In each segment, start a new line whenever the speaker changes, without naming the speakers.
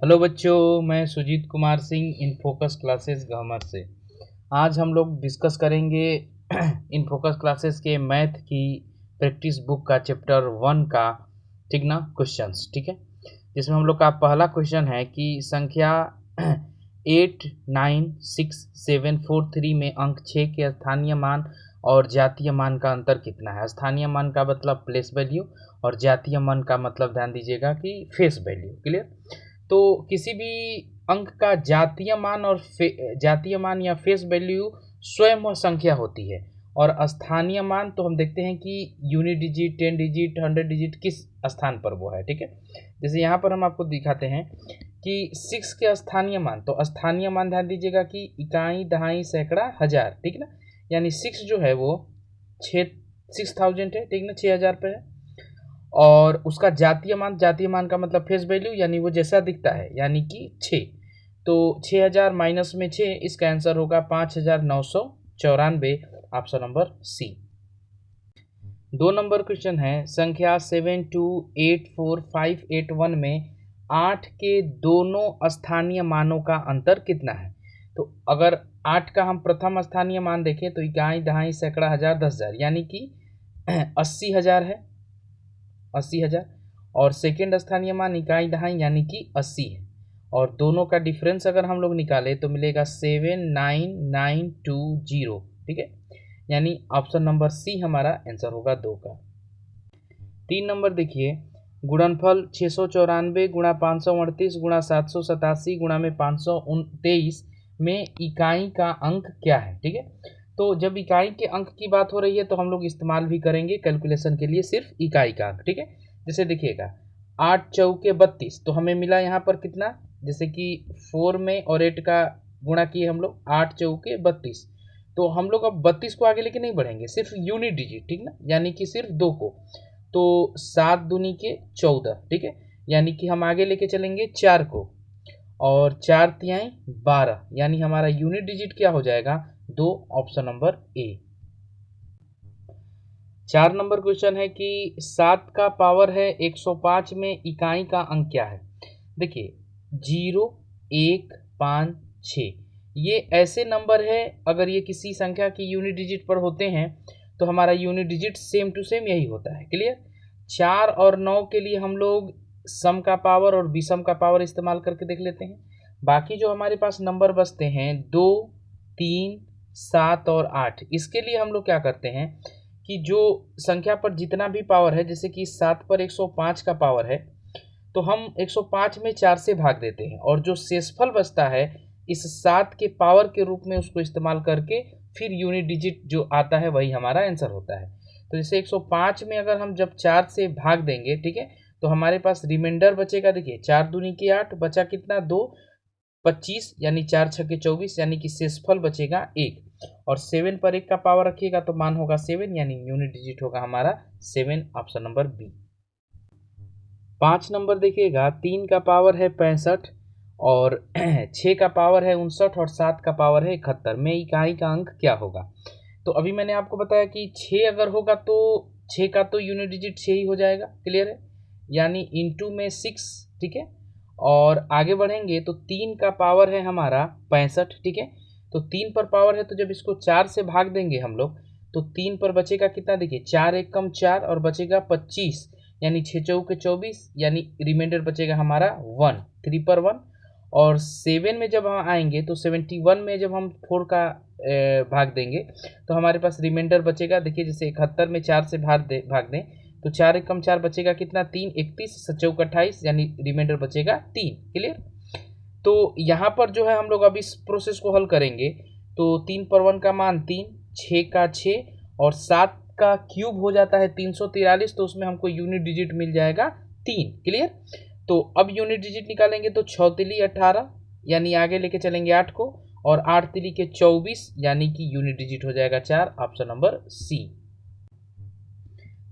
Hello बच्चों, मैं Sujit Kumar Singh in Focus Classes Gahmar से। आज हम लोग डिस्कस करेंगे इन फोकस क्लासेस के मैथ की प्रैक्टिस बुक का चैप्टर 1 का, ठीक ना, क्वेश्चंस, ठीक है। जिसमें हम लोग का पहला क्वेश्चन है कि संख्या 896743 में अंक 6 के स्थानीय मान और जातीय मान का अंतर कितना है। स्थानीय मान का मतलब प्लेस वैल्यू और जातीय मान का मतलब ध्यान दीजिएगा कि फेस वैल्यू। क्लियर। तो किसी भी अंक का जातीय मान और जातीय मान या फेस वैल्यू स्वयं वह संख्या होती है, और स्थानीय मान तो हम देखते हैं कि यूनिट डिजिट, 10 डिजिट, 100 डिजिट किस स्थान पर वो है, ठीक है। जैसे यहाँ पर हम आपको दिखाते हैं कि 6 के स्थानीय मान, तो स्थानीय मान ध्यान दीजिएगा कि इकाई, दहाई, सैकड़ा, हजार, ठीक ना। यानी 6 जो है वो 6000 है, ठीक ना, 6000 पे है। और उसका जातीय मान, जातीय मान का मतलब फेस वैल्यू, यानी वो जैसा दिखता है, यानी कि 6। तो 6000 माइनस में 6, इसका आंसर होगा 5994। Option number C. 2 number question है संख्या 7284581 में 8 के दोनों स्थानीय मानों का अंतर कितना है। तो अगर 8 का हम प्रथम स्थानीय मान देखें तो इकाई, दहाई, सैकड़ा, हजार, 10,000, यानी कि 80,000 है, 80,000। और सेकेंड स्थानीय मान इकाई, दहाई, यानी कि 80 है। और दोनों का डिफरेंस अगर हम लोग निकाले तो मिलेगा 79920, ठीक है। यानी ऑप्शन नंबर सी हमारा आंसर होगा 2 का। 3 नंबर देखिए, गुणनफल 694 गुणा 538 गुणा 787 गुणा में 523 में इकाई का अंक क्या है, ठीक है। तो जब इकाई के अंक की बात हो रही है तो हम लोग इस्तेमाल भी करेंगे कैलकुलेशन के लिए सिर्फ इकाई का अंक, ठीक है। जैसे देखिएगा 8 चौके 32, तो हमें मिला यहाँ पर कितना, जैसे कि 4 में और 8 का गुणा किए हम लोग, 8 चौके 32। तो हम लोग अब 32 को आगे लेके नहीं बढ़ेंगे, सिर्फ यूनिट डिजिट, ठीक ना, यानी कि सिर्फ 2 को। तो 7 दूनी के 14, ठीक है। यानी कि हम आगे लेके चलेंगे 4 को, और 4 तिहाई 12, यानी हमारा यूनिट डिजिट क्या हो जाएगा, 2। Option number A. 4 number question है कि 7 का पावर है 105 में इकाई का अंक क्या है। देखिए 0, 1, 5, 6, ये ऐसे नंबर है, अगर ये किसी संख्या की यूनिट डिजिट पर होते हैं तो हमारा unit digit same to same यही होता है। क्लियर। 4 और 9 के लिए हम लोग सम का पावर और विषम का पावर इस्तेमाल करके देख लेते हैं। बाकी जो हमारे पास नंबर बचते हैं 2, 3, 7 और 8, इसके लिए हम लोग क्या करते हैं कि जो संख्या पर जितना भी पावर है, जैसे कि 7 पर 105 का पावर है, तो हम 105 में 4 से भाग देते हैं, और जो शेषफल बचता है इस 7 के पावर के रूप में उसको इस्तेमाल करके फिर यूनिट डिजिट जो आता है वही हमारा आंसर होता है। तो जैसे 105 में अगर हम जब 4 से भाग देंगे, ठीक है, तो हमारे पास रिमाइंडर बचेगा। देखिए 4 दूनी के 8, बचा कितना, 2, 25, यानी 4 छक्के 24, यानी कि शेषफल बचेगा 1। और 7 पर 1 का पावर रखिएगा तो मान होगा 7, यानी यूनिट डिजिट होगा हमारा 7। Option number B. 5 नंबर देखिएगा, 3 का पावर है 65 और 6 का पावर है 59 और 7 का पावर है 71 में इकाई का अंक क्या होगा। तो अभी मैंने आपको बताया कि 6 अगर होगा तो 6 का तो यूनिट डिजिट 6 ही हो जाएगा। क्लियर है, यानी इंटू में 6, ठीक है। और आगे बढ़ेंगे तो 3 का पावर है हमारा 65, ठीक है। तो 3 पर पावर है, तो जब इसको 4 से भाग देंगे हम लोग तो 3 पर बचेगा कितना, देखिए 4 एक कम 4 और बचेगा 25, यानी 6 चौके 24, यानी रिमाइंडर बचेगा हमारा 1, 3 पर 1। और 7 में जब हम आएंगे तो 71 में जब हम 4 का भाग देंगे तो हमारे पास रिमाइंडर बचेगा। देखिए जैसे 71 में 4 से भाग दें तो 4 एक कम 4 बचेगा कितना, 3, 31, 7 चौक 28, यानी रिमाइंडर बचेगा 3। क्लियर। तो यहाँ पर जो है हम लोग अब इस प्रोसेस को हल करेंगे तो 3 पर 1 का मान 3, 6 का 6 और 7 का क्यूब हो जाता है 343, तो उसमें हमको यूनिट डिजिट मिल जाएगा 3। क्लियर। तो अब यूनिट डिजिट निकालेंगे तो 6 तिली 18, यानी आगे लेके चलेंगे 8 को, और 8 तिली के 24, यानी कि यूनिट डिजिट हो जाएगा 4। Option number C.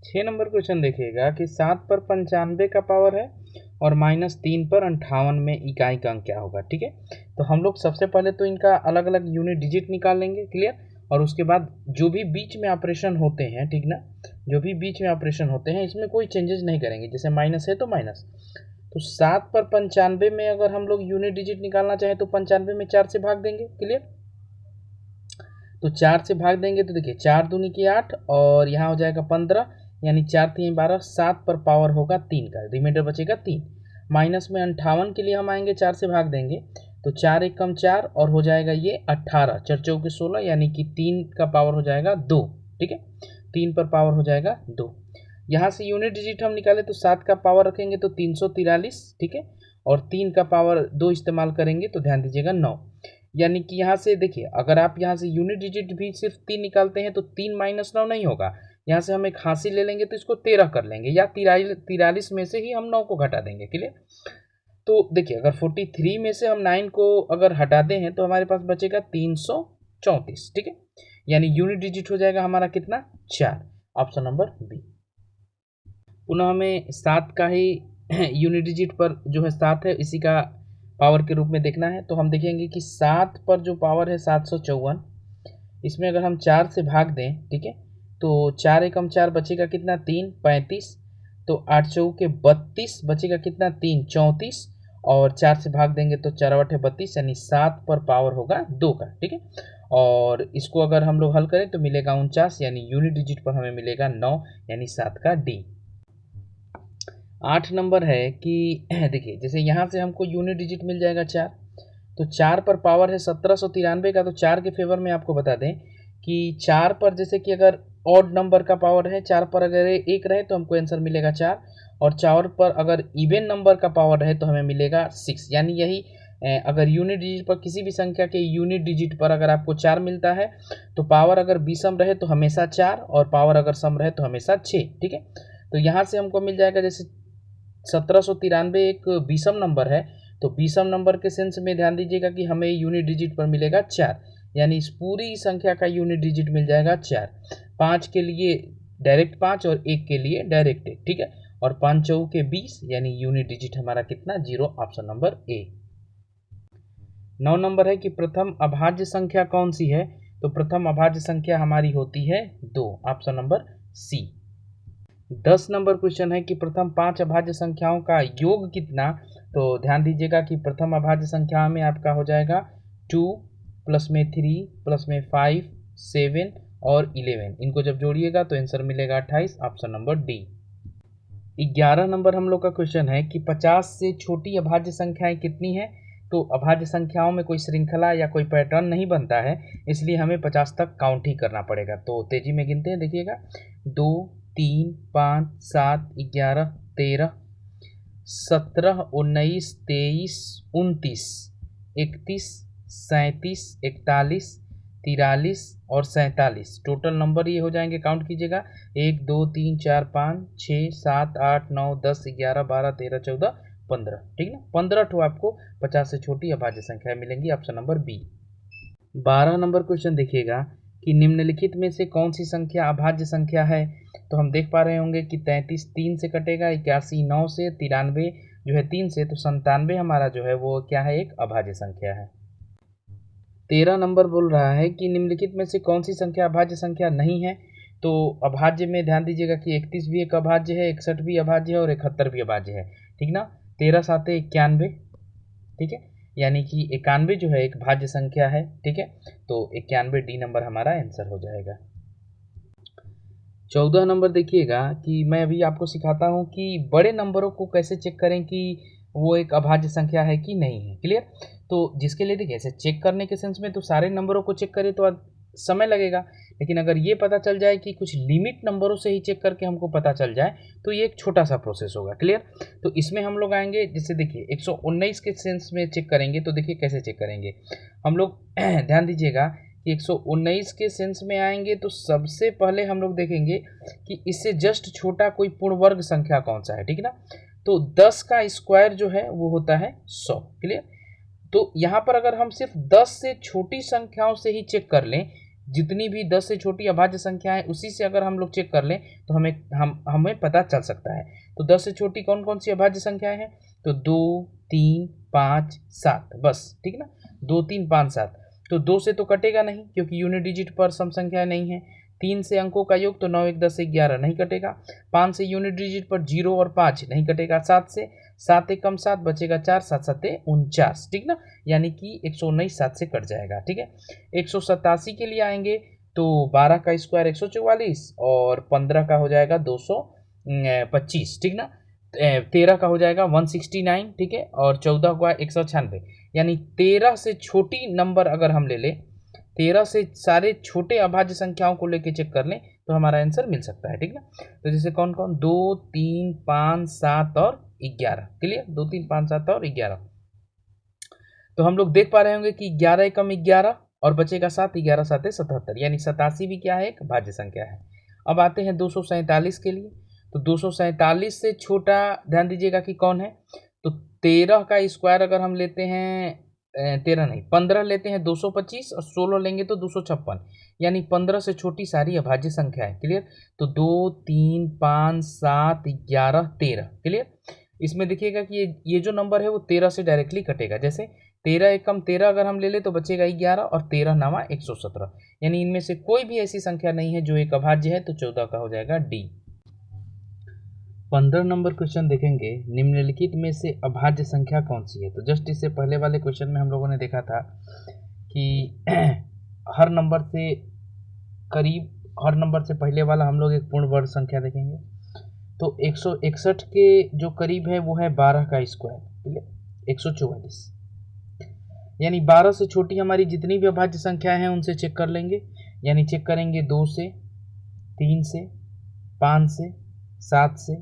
6 number question देखिएगा कि 7 पर 95 का पावर है और -3 पर 58 में इकाई का अंक क्या होगा, ठीक है। तो हम लोग सबसे पहले तो इनका अलग अलग यूनिट डिजिट निकाल लेंगे। क्लियर। और उसके बाद जो भी बीच में ऑपरेशन होते हैं, ठीक ना, जो भी बीच में ऑपरेशन होते हैं इसमें कोई चेंजेस नहीं करेंगे। जैसे माइनस है तो माइनस, तो 7 पर 95 में अगर हम लोग यूनिट डिजिट निकालना चाहें तो 95 में 4 से भाग देंगे। क्लियर? तो 4 से भाग देंगे तो देखिए 4 दूनी की 8 और यहाँ हो जाएगा 15, यानी 4 3 12, 7 पर पावर होगा 3 का, रिमाइंडर बचेगा 3। माइनस में 58 के लिए हम आएंगे 4 से भाग देंगे तो 4 एक कम 4 और हो जाएगा ये 18, 4 चौके 16, यानी कि 3 का पावर हो जाएगा 2। ठीक है, 3 पर पावर हो जाएगा 2। यहाँ से यूनिट डिजिट हम निकाले तो 7 का पावर रखेंगे तो 343। ठीक है, और 3 का पावर 2 इस्तेमाल करेंगे तो ध्यान दीजिएगा 9, यानी कि यहाँ से देखिए अगर आप यहाँ से यूनिट डिजिट भी सिर्फ 3 निकालते हैं तो 3 माइनस 9 नहीं होगा, यहाँ से हम एक हासिल ले लेंगे तो इसको 13 कर लेंगे, या 43 में से ही हम 9 को घटा देंगे। क्लियर? तो देखिए अगर 43 में से हम 9 को अगर हटाते हैं तो हमारे पास बचेगा 334। ठीक है, यानी यूनिट डिजिट हो जाएगा हमारा कितना, 4, ऑप्शन नंबर बी। पुनः हमें 7 का ही यूनिट डिजिट पर जो है 7 है इसी का पावर के रूप में देखना है, तो हम देखेंगे कि 7 पर जो पावर है 754, इसमें अगर हम 4 से भाग दें, ठीक है, तो 4 एकम 4 बचेगा कितना, 3, 35, तो 8 चौके 32 बचेगा कितना, 3, 34, और 4 से भाग देंगे तो 4 8 32, यानी 7 पर पावर होगा 2 का। ठीक है, और इसको अगर हम लोग हल करें तो मिलेगा 49, यानी यूनिट डिजिट पर हमें मिलेगा 9, यानी 7 का डी। 8 नंबर है कि देखिए जैसे यहाँ से हमको यूनिट डिजिट मिल जाएगा 4, तो 4 पर पावर है 1793 का, तो 4 के फेवर में आपको बता दें कि 4 पर जैसे कि अगर ऑड नंबर का पावर है, 4 पर अगर 1 रहे तो हमको आंसर मिलेगा 4, और 4 पर अगर इवन नंबर का पावर है तो हमें मिलेगा 6, यानी यही अगर यूनिट डिजिट पर किसी भी संख्या के यूनिट डिजिट पर अगर आपको 4 मिलता है तो पावर अगर विषम रहे तो हमेशा 4, और पावर अगर सम रहे तो हमेशा 6। ठीक है, तो यहाँ से हमको मिल जाएगा जैसे 1793 एक विषम नंबर है, तो विषम नंबर के सेंस में ध्यान दीजिएगा कि हमें यूनिट डिजिट पर मिलेगा 4, यानी इस पूरी संख्या का यूनिट डिजिट मिल जाएगा 4। 5 के लिए डायरेक्ट 5 और 1 के लिए डायरेक्ट 1। ठीक है, और 5 चौके 20, यानी यूनिट डिजिट हमारा कितना, 0, ऑप्शन नंबर ए। 9 नंबर है कि प्रथम अभाज्य संख्या कौन सी है, तो प्रथम अभाज्य संख्या हमारी होती है 2, option number C. 10 number question है कि प्रथम 5 अभाज्य संख्याओं का योग कितना, तो ध्यान दीजिएगा कि प्रथम अभाज्य संख्या में आपका हो जाएगा 2 प्लस में 3 प्लस में 5 7 और 11, इनको जब जोड़िएगा तो आंसर मिलेगा 28, ऑप्शन नंबर डी। 11 नंबर हम लोग का क्वेश्चन है कि 50 से छोटी अभाज्य संख्याएं कितनी हैं, तो अभाज्य संख्याओं में कोई श्रृंखला या कोई पैटर्न नहीं बनता है, इसलिए हमें 50 तक काउंट ही करना पड़ेगा। तो तेजी में गिनते हैं, देखिएगा 2 3 5 7 11 13 17 19 23 29 31 37 41 43 और 47, टोटल नंबर ये हो जाएंगे, काउंट कीजिएगा 1 2 3 4 5 6 7 8 9 10 11 12 13 14 15। ठीक ना, 15 ठो आपको 50 से छोटी अभाज्य संख्या मिलेंगी, option number B. 12 number question देखिएगा कि निम्नलिखित में से कौन सी संख्या अभाज्य संख्या है, तो हम देख पा रहे होंगे कि 33 3 से कटेगा, 81 9 से, 93 जो है 3 से, तो 97 हमारा जो है वो क्या है, एक अभाज्य संख्या है। 13 नंबर बोल रहा है कि निम्नलिखित में से कौन सी संख्या अभाज्य संख्या नहीं है, तो अभाज्य में ध्यान दीजिएगा कि 31 भी एक अभाज्य है, 61 भी अभाज्य है और 71 भी अभाज्य है। ठीक ना, 13 7 91, ठीक है, यानी कि 91 जो है एक भाज्य संख्या है। ठीक है, तो 91 डी नंबर हमारा आंसर हो जाएगा। 14 नंबर देखिएगा कि मैं अभी आपको सिखाता हूँ कि बड़े नंबरों को कैसे चेक करें कि वो एक अभाज्य संख्या है कि नहीं है। क्लियर, तो जिसके लिए देखिए ऐसे चेक करने के सेंस में तो सारे नंबरों को चेक करें तो समय लगेगा, लेकिन अगर ये पता चल जाए कि कुछ लिमिट नंबरों से ही चेक करके हमको पता चल जाए तो ये एक छोटा सा प्रोसेस होगा। क्लियर, तो इसमें हम लोग आएंगे, जैसे देखिए 119 के सेंस में चेक करेंगे, तो देखिए कैसे चेक करेंगे हम लोग ध्यान दीजिएगा कि 119 के सेंस में आएंगे तो सबसे पहले हम लोग देखेंगे कि इससे जस्ट छोटा कोई पूर्ण वर्ग संख्या कौन सा है। ठीक है ना, तो 10 का स्क्वायर जो है वो होता है 100। क्लियर, तो यहाँ पर अगर हम सिर्फ 10 से छोटी संख्याओं से ही चेक कर लें, जितनी भी 10 से छोटी अभाज्य संख्या है उसी से अगर हम लोग चेक कर लें तो हमें पता चल सकता है। तो 10 से छोटी कौन कौन सी अभाज्य संख्याएं हैं, तो 2 3 5 7, बस। ठीक ना, 2 3 5 7, तो 2 से तो कटेगा नहीं क्योंकि यूनिट डिजिट पर सम संख्या नहीं है। 3 से अंकों का योग तो 9 1 10 11 नहीं कटेगा। 5 से यूनिट डिजिट पर 0 और 5 नहीं कटेगा। 7 एकम 7 बचेगा 4, 7 सत्ते 49, ठीक ना, यानी कि 119 7 से कट जाएगा, ठीक है। 187 के लिए आएंगे तो 12 का स्क्वायर 144 और 15 का हो जाएगा 225, ठीक ना। 13 का हो जाएगा 169, ठीक है, और 14 का 196, यानी 13 से छोटी नंबर अगर हम ले लें, 13 से सारे छोटे अभाज्य संख्याओं को लेके चेक कर लें तो हमारा आंसर मिल सकता है, ठीक ना। तो जैसे कौन कौन, 2 3 5 7 और 11, क्लियर, 2 3 5 7 और 11। तो हम लोग देख पा रहे होंगे कि 11 एकम 11 और बचेगा 7, 11 7 77, यानी 87 भी क्या है, एक भाज्य संख्या है। अब आते हैं 247 के लिए। तो 247 से छोटा ध्यान दीजिएगा कि कौन है, तो 13 का स्क्वायर अगर हम लेते हैं, 13 नहीं 15 लेते हैं 225 और 16 लेंगे तो 256, यानी 15 से छोटी सारी अभाज्य संख्या है, क्लियर। तो 2 3 5 7 11 13, क्लियर। इसमें देखिएगा कि ये जो नंबर है वो 13 से डायरेक्टली कटेगा, जैसे 13 एकम 13 अगर हम ले ले तो बचेगा 11 और 13 नामा 117, यानी इनमें से कोई भी ऐसी संख्या नहीं है जो एक अभाज्य है, तो 14 का हो जाएगा डी। 15 नंबर क्वेश्चन देखेंगे, निम्नलिखित में से अभाज्य संख्या कौन सी है। तो जस्ट इससे पहले वाले क्वेश्चन में हम लोगों ने देखा था कि हर नंबर से करीब, हर नंबर से पहले वाला हम लोग एक पूर्ण वर्ग संख्या देखेंगे। तो 161 के जो करीब है वो है 12 का स्क्वायर, ठीक है, 144, यानी 12 से छोटी हमारी जितनी भी अभाज्य संख्याएं हैं उनसे चेक कर लेंगे, यानी चेक करेंगे 2 से, 3 से, 5 से, 7 से,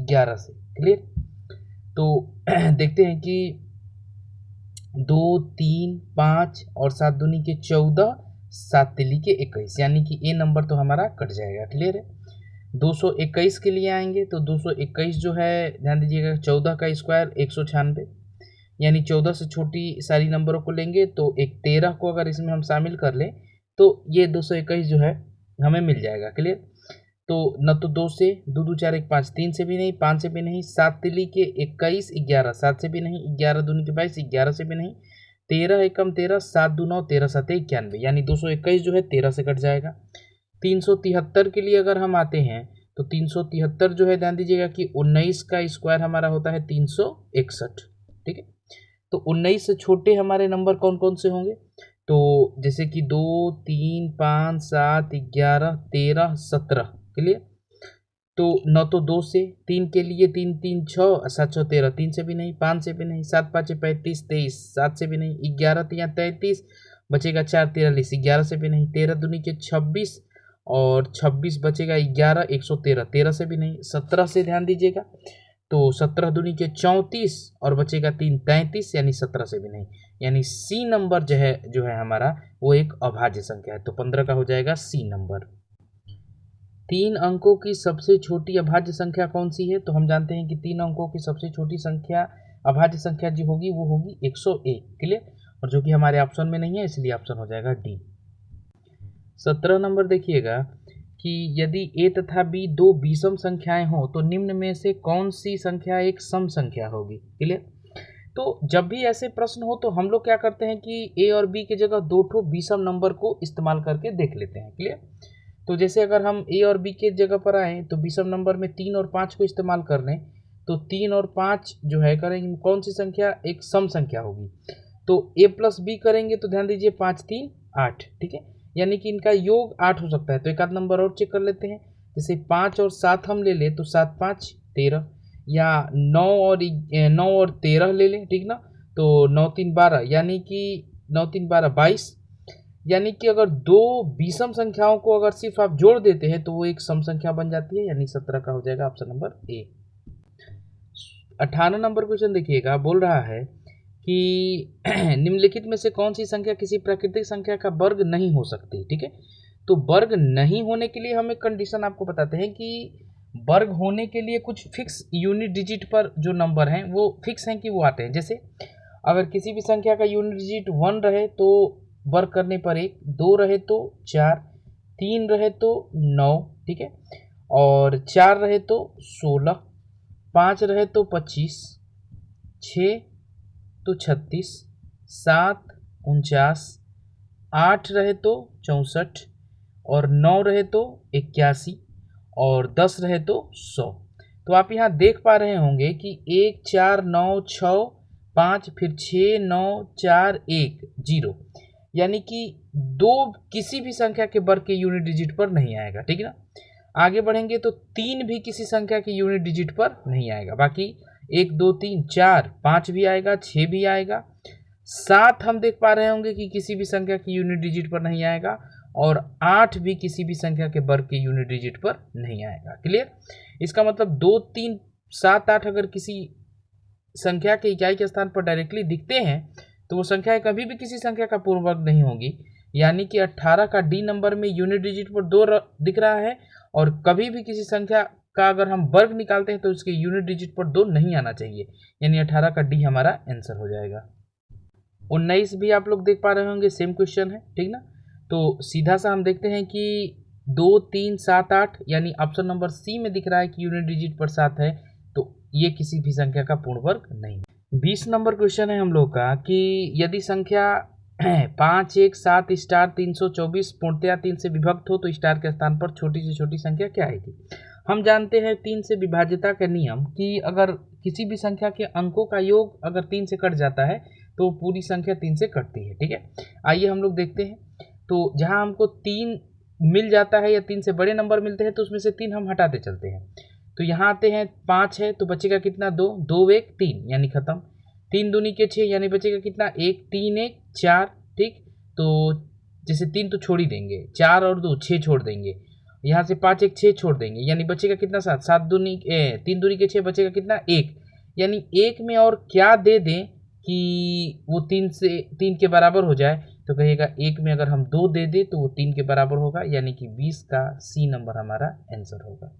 11 से, क्लियर। तो देखते हैं कि 2 3 5 और 7 दूनी के 14, 7 तिली के 21, यानी कि ए नंबर तो हमारा कट जाएगा, क्लियर है। 221 के लिए आएंगे तो 221 जो है ध्यान दीजिएगा, 14 का स्क्वायर 196, यानी 14 से छोटी सारी नंबरों को लेंगे तो एक 13 को अगर इसमें हम शामिल कर लें तो ये 221 जो है हमें मिल जाएगा, क्लियर। तो न तो 2 से, 2 2 4 1 5, 3 से भी नहीं, 5 से भी नहीं, 7 तिली के 21 11, 7 से भी नहीं, 11 दूनी के 22, 11 से भी नहीं, 13 एकम 13, 7 2 9, 13 7 91, यानी 221 जो है 13 से कट जाएगा। 373 के लिए अगर हम आते हैं तो 373 जो है ध्यान दीजिएगा कि 19 का स्क्वायर हमारा होता है 361, ठीक है। तो 19 से छोटे हमारे नंबर कौन कौन से होंगे, तो जैसे कि 2 3 5 7 11 13 17, क्लियर। तो न तो 2 से, 3 के लिए 3 3 6 7 6 13, 3 से भी नहीं, 5 से भी नहीं, 7 5 35 23, 7 से भी नहीं, 11 3 33, बचेगा 4 43, 11 से भी नहीं, 13 दूनी के 26 और 26 बचेगा 11 113, 13 से भी नहीं, 17 से ध्यान दीजिएगा तो 17 दूनी के 34 और बचेगा 3 33, यानी 17 से भी नहीं, यानी सी नंबर जो है हमारा वो एक अभाज्य संख्या है। तो 15 का हो जाएगा सी नंबर। 3 अंकों की सबसे छोटी अभाज्य संख्या कौन सी है, तो हम जानते हैं कि 3 अंकों की सबसे छोटी संख्या अभाज्य संख्या जो होगी वो होगी 101, क्लियर, और जो कि हमारे ऑप्शन में नहीं है इसलिए ऑप्शन हो जाएगा डी। 17 नंबर देखिएगा कि यदि ए तथा बी दो विषम संख्याएं हों तो निम्न में से कौन सी संख्या एक सम संख्या होगी, क्लियर। तो जब भी ऐसे प्रश्न हो तो हम लोग क्या करते हैं कि ए और बी की जगह दो ठो विषम नंबर को इस्तेमाल करके देख लेते हैं, क्लियर। तो जैसे अगर हम ए और बी के जगह पर आए तो विषम नंबर में 3 और 5 को इस्तेमाल कर लें तो 3 और 5 जो है करेंगे कौन सी संख्या, एक सम संख्या होगी। तो ए प्लस बी करेंगे तो ध्यान दीजिए 5 3 8, ठीक है, यानी कि इनका योग 8 हो सकता है। तो एक आध नंबर और चेक कर लेते हैं, जैसे 5 और 7 हम ले लें तो 7 5 13, या 9 और 13 ले लें, ठीक ना, तो 9 3 12, यानी कि 9 3 12 22, यानी कि अगर दो विषम संख्याओं को अगर सिर्फ आप जोड़ देते हैं तो वो एक सम संख्या बन जाती है, यानी 17 का हो जाएगा option number A. 18 number question देखिएगा, बोल रहा है कि निम्नलिखित में से कौन सी संख्या किसी प्राकृतिक संख्या का वर्ग नहीं हो सकती, ठीक है। तो वर्ग नहीं होने के लिए हम एक कंडीशन आपको बताते हैं कि वर्ग होने के लिए कुछ फिक्स यूनिट डिजिट पर जो नंबर हैं वो फिक्स हैं कि वो आते हैं। जैसे अगर किसी भी संख्या का यूनिट डिजिट 1 रहे तो वर्ग करने पर 1, 2 रहे तो 4, 3 रहे तो 9, ठीक है, और 4 रहे तो 16, 5 रहे तो 25, 6 तो 36, 7 49, 8 रहे तो 64 और 9 रहे तो 81 और 10 रहे तो 100। तो आप यहाँ देख पा रहे होंगे कि 1 4 9 6 5 फिर 6 9 4 1 0, यानी कि दो किसी भी संख्या के वर्ग के यूनिट डिजिट पर नहीं आएगा, ठीक है ना। आगे बढ़ेंगे तो 3 भी किसी संख्या के यूनिट डिजिट पर नहीं आएगा, बाकी 1 2 3 4 5 भी आएगा, 6 भी आएगा। 7 हम देख पा रहे होंगे कि किसी भी संख्या की यूनिट डिजिट पर नहीं आएगा, और 8 भी किसी भी संख्या के वर्ग के यूनिट डिजिट पर नहीं आएगा। क्लियर। इसका मतलब 2 3 7 8 अगर किसी संख्या के इकाई के स्थान पर डायरेक्टली दिखते हैं तो वो संख्या कभी भी किसी संख्या का पूर्ण वर्ग नहीं होगी। यानी कि 18 का डी नंबर में यूनिट डिजिट पर 2 दिख रहा है, और कभी भी किसी संख्या का अगर हम वर्ग निकालते हैं तो उसके यूनिट डिजिट पर 2 नहीं आना चाहिए, यानी 18 का डी हमारा आंसर हो जाएगा। 19 भी आप लोग देख पा रहे होंगे, सेम क्वेश्चन है, ठीक ना। तो सीधा सा हम देखते हैं कि 2 3 7 8, यानी ऑप्शन नंबर सी में दिख रहा है कि यूनिट डिजिट पर 7 है, तो ये किसी भी संख्या का पूर्ण वर्ग नहीं है। 20 नंबर क्वेश्चन है हम लोग का कि यदि संख्या 5 1 7 स्टार 324 पूर्णतया 3 से विभक्त हो तो स्टार के स्थान पर छोटी से छोटी संख्या क्या आएगी। हम जानते हैं 3 से विभाज्यता का नियम कि अगर किसी भी संख्या के अंकों का योग अगर 3 से कट जाता है तो पूरी संख्या 3 से कटती है, ठीक है। आइए हम लोग देखते हैं। तो जहां हमको 3 मिल जाता है या 3 से बड़े नंबर मिलते हैं तो उसमें से 3 हम हटाते चलते हैं। तो यहाँ आते हैं 5 है तो बचेगा कितना 2 2 1 3, यानी खत्म। 3 दूनी के 6, यानी बचेगा कितना 1 3 1 4, ठीक। तो जैसे 3 तो छोड़ ही देंगे, 4 और 2 6 छोड़ देंगे, यहाँ से 5 1 6 छोड़ देंगे, यानी बचेगा कितना 7 7 दूनी 3 दूनी के 6 बचेगा कितना 1, यानी 1 में और क्या दे दें कि वो 3 के बराबर हो जाए। तो कहिएगा 1 में अगर हम 2 दे दें तो वो 3 के बराबर होगा, यानी कि 20 का सी नंबर हमारा आंसर होगा।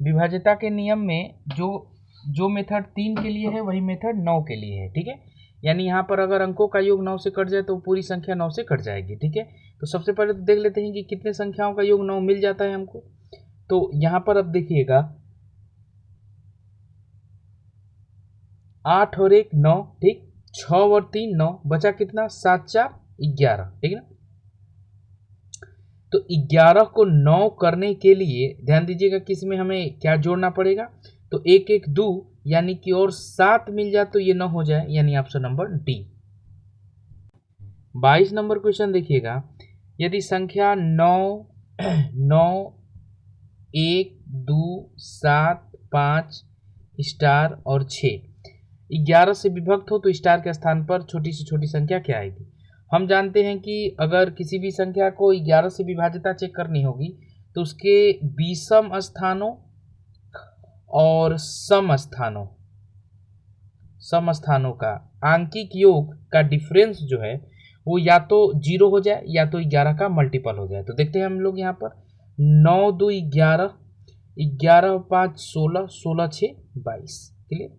विभाज्यता के नियम में जो मेथड 3 के लिए है वही मेथड 9 के लिए है, ठीक है। यानी यहाँ पर अगर अंकों का योग 9 से कट जाए तो पूरी संख्या 9 से कट जाएगी, ठीक है। तो सबसे पहले तो देख लेते हैं कि कितने संख्याओं का योग 9 मिल जाता है हमको। तो यहाँ पर अब देखिएगा 8 और 1 9, ठीक। 6 और 3 9, बचा कितना 7 4 11, ठीक है ना। तो 11 को 9 करने के लिए ध्यान दीजिएगा कि इसमें हमें क्या जोड़ना पड़ेगा। तो 1 1 2, यानी कि और 7 मिल जाए तो ये 9 हो जाए, यानी option number D. 22 number question देखिएगा, यदि संख्या 9 9 1 2 7 5 स्टार और 6 11 से विभक्त हो तो स्टार के स्थान पर छोटी से छोटी संख्या क्या आएगी। हम जानते हैं कि अगर किसी भी संख्या को 11 से विभाज्यता चेक करनी होगी तो उसके विषम स्थानों और सम स्थानों का आंकिक योग का डिफरेंस जो है वो या तो 0 हो जाए या तो 11 का मल्टीपल हो जाए। तो देखते हैं हम लोग यहाँ पर 9 2 11, 11 5 16, 16 6 22, क्लियर।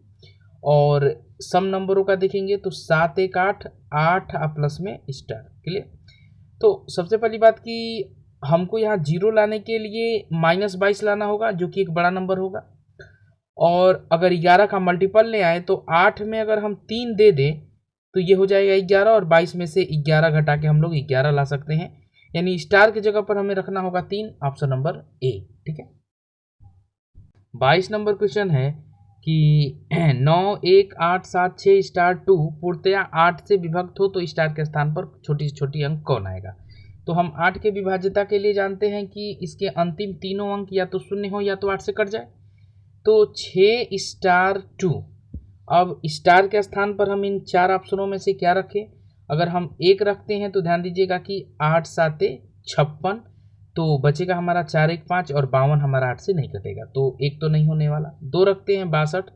और सम नंबरों का देखेंगे तो 7 1 8, 8 प्लस में स्टार, क्लियर। तो सबसे पहली बात कि हमको यहाँ 0 लाने के लिए -22 लाना होगा जो कि एक बड़ा नंबर होगा, और अगर 11 का मल्टीपल ले आए तो 8 में अगर हम 3 दे दें तो ये हो जाएगा 11, और 22 में से 11 घटा के हम लोग 11 ला सकते हैं, यानी स्टार की जगह पर हमें रखना होगा 3, ऑप्शन नंबर ए, ठीक है। 22 नंबर क्वेश्चन है कि 9 1 8 7 6 स्टार 2 पूर्णतया 8 से विभक्त हो तो स्टार के स्थान पर छोटी से छोटी अंक कौन आएगा। तो हम 8 के विभाज्यता के लिए जानते हैं कि इसके अंतिम तीनों अंक या तो 0 हो या तो 8 से कट जाए। तो 6 स्टार 2, अब स्टार के स्थान पर हम इन 4 ऑप्शनों में से क्या रखें। अगर हम 1 रखते हैं तो ध्यान दीजिएगा कि 8 7 56, तो बचेगा हमारा 4 1 5, और 52 हमारा 8 से नहीं कटेगा, तो 1 तो नहीं होने वाला। 2 रखते हैं 62,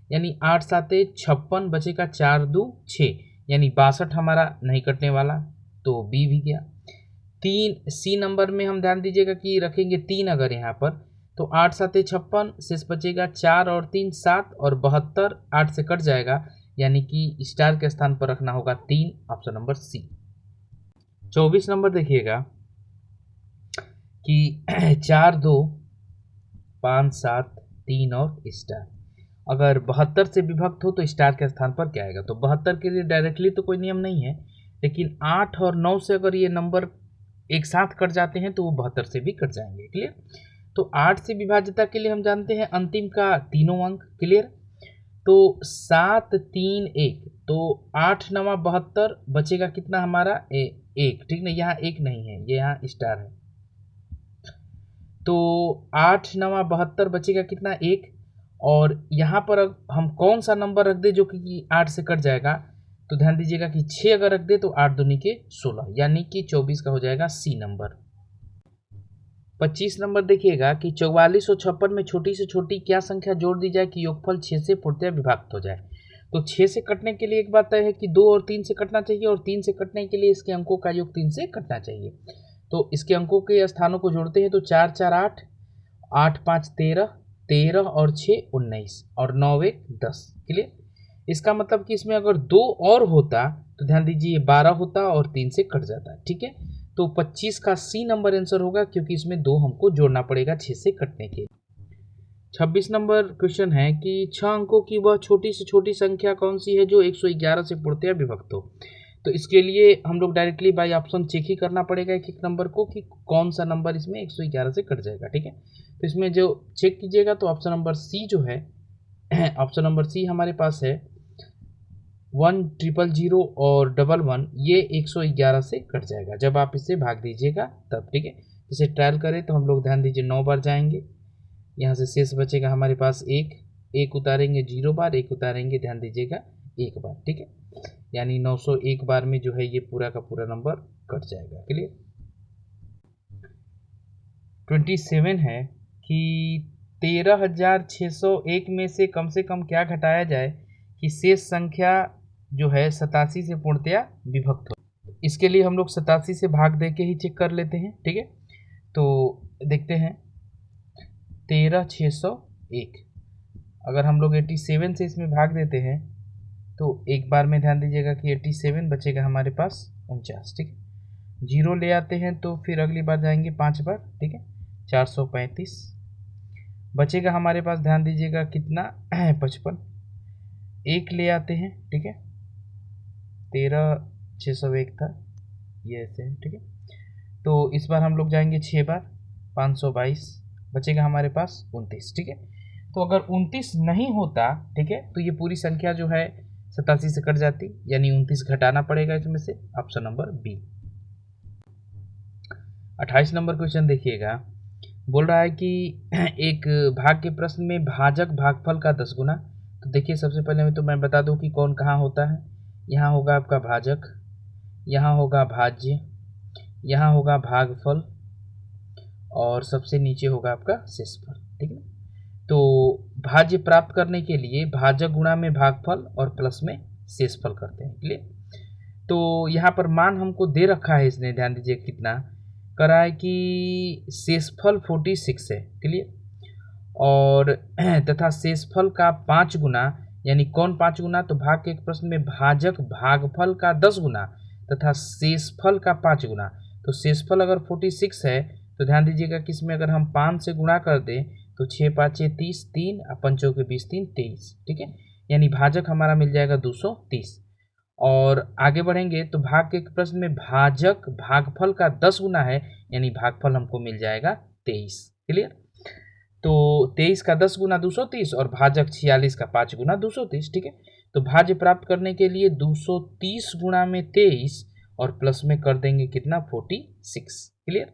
यानी 8 7 56, बचेगा 4 2 6, यानी 62 हमारा नहीं कटने वाला, तो बी भी गया। 3 सी नंबर में हम ध्यान दीजिएगा कि रखेंगे 3 अगर यहाँ पर, तो 8 7 56, शेष बचेगा 4 और 3 7, और 72 8 से कट जाएगा, यानी कि स्टार के स्थान पर रखना होगा 3, ऑप्शन नंबर सी। 24 नंबर देखिएगा कि 4 2 5 7 3 और स्टार, अगर 72 से विभक्त हो तो स्टार के स्थान पर क्या आएगा। तो 72 के लिए डायरेक्टली तो कोई नियम नहीं है, लेकिन 8 और 9 से अगर ये नंबर एक साथ कट जाते हैं तो वो 72 से भी कट जाएंगे, क्लियर। तो 8 से विभाज्यता के लिए हम जानते हैं अंतिम का तीनों अंक। क्लियर। तो 7 3 1, तो 8 9 72, बचेगा कितना हमारा एक। ठीक ना, यहाँ एक नहीं है, ये यहाँ स्टार है। तो 8 9 72 बचेगा कितना, एक। और यहाँ पर हम कौन सा नंबर रख दे जो कि 8 से कट जाएगा, तो ध्यान दीजिएगा कि 6 अगर रख दे तो 8 दूनी के 16, यानी कि 24 का हो जाएगा सी नंबर। 25 नंबर देखिएगा कि 44 और 56 में छोटी से छोटी क्या संख्या जोड़ दी जाए कि योगफल 6 से पूर्णतः विभक्त हो जाए। तो 6 से कटने के लिए एक बात तय है कि 2 और 3 से कटना चाहिए, और 3 से कटने के लिए इसके अंकों का योग 3 से कटना चाहिए। तो इसके अंकों के स्थानों को जोड़ते हैं तो 4 4 8, 8 5 13, 13 और 6 19, और 9 1 10। क्लियर। इसका मतलब कि इसमें अगर 2 और होता तो ध्यान दीजिए 12 होता और 3 से कट जाता। ठीक है, तो 25 का सी नंबर आंसर होगा, क्योंकि इसमें 2 हमको जोड़ना पड़ेगा 6 से कटने के। 26 नंबर क्वेश्चन है कि 6 अंकों की वह छोटी से छोटी संख्या कौन सी है जो 111 से पूर्णतः विभक्त हो। तो इसके लिए हम लोग डायरेक्टली बाय ऑप्शन चेक ही करना पड़ेगा एक एक नंबर को कि कौन सा नंबर इसमें 111 से कट जाएगा। ठीक है, तो इसमें जो चेक कीजिएगा तो ऑप्शन नंबर सी जो है ऑप्शन नंबर सी हमारे पास है 1 0 0 और 1 1, ये 111 से कट जाएगा जब आप इसे भाग दीजिएगा तब। ठीक है, इसे ट्रायल करें तो हम लोग ध्यान दीजिए 9 बार जाएंगे, यहाँ से शेष बचेगा हमारे पास एक उतारेंगे 0 बार, एक उतारेंगे ध्यान दीजिएगा 1 बार। ठीक है, यानी 901 बार में जो है ये पूरा का पूरा नंबर कट जाएगा। क्लियर। 27 है कि 13,601 में से कम क्या घटाया जाए कि शेष संख्या जो है 87 से पूर्णतया विभक्त हो। इसके लिए हम लोग 87 से भाग दे के ही चेक कर लेते हैं। ठीक है, तो देखते हैं 13,601 अगर हम लोग 87 से इसमें भाग देते हैं तो एक बार में ध्यान दीजिएगा कि 87 बचेगा हमारे पास 49। ठीक है, 0 ले आते हैं तो फिर अगली बार जाएंगे 5 बार। ठीक है, 435 बचेगा हमारे पास, ध्यान दीजिएगा कितना 55, एक ले आते हैं। ठीक है, 13,601 था, ये ऐसे है। ठीक है, तो इस बार हम लोग जाएंगे 6 बार, 522 बचेगा हमारे पास 29। ठीक है, तो अगर 29 नहीं होता, ठीक है, तो ये पूरी संख्या जो है 87 से कट जाती, यानी 29 घटाना पड़ेगा इसमें से, option number B. 28 number question देखिएगा, बोल रहा है कि एक भाग के प्रश्न में भाजक भागफल का 10 गुना। तो देखिए सबसे पहले तो मैं बता दूं कि कौन कहाँ होता है। यहाँ होगा आपका भाजक, यहाँ होगा भाज्य, यहाँ होगा भागफल, और सबसे नीचे होगा आपका शेषफल। ठीक है, तो भाज्य प्राप्त करने के लिए भाजक गुणा में भागफल और प्लस में शेषफल करते हैं। क्लियर। तो यहाँ पर मान हमको दे रखा है इसने, ध्यान दीजिए कितना करा है कि शेषफल 46 है। क्लियर, और तथा शेषफल का 5 गुना, यानी कौन 5 गुना, तो भाग के एक प्रश्न में भाजक भागफल का 10 गुना तथा शेषफल का 5 गुना। तो शेषफल अगर 46 है तो ध्यान दीजिएगा कि इसमें अगर हम 5 से गुणा कर दें तो 6 5 30, 3 पंचों के 20 3 23। ठीक है, यानी भाजक हमारा मिल जाएगा 230। और आगे बढ़ेंगे तो भाग के प्रश्न में भाजक भागफल का 10 गुना है, यानी भागफल हमको मिल जाएगा 23। क्लियर, तो 23 का 10 गुना 230 और भाजक 46 का 5 गुना 230। ठीक है, तो भाज्य प्राप्त करने के लिए 230 गुणा में 23 और प्लस में कर देंगे कितना 46। क्लियर,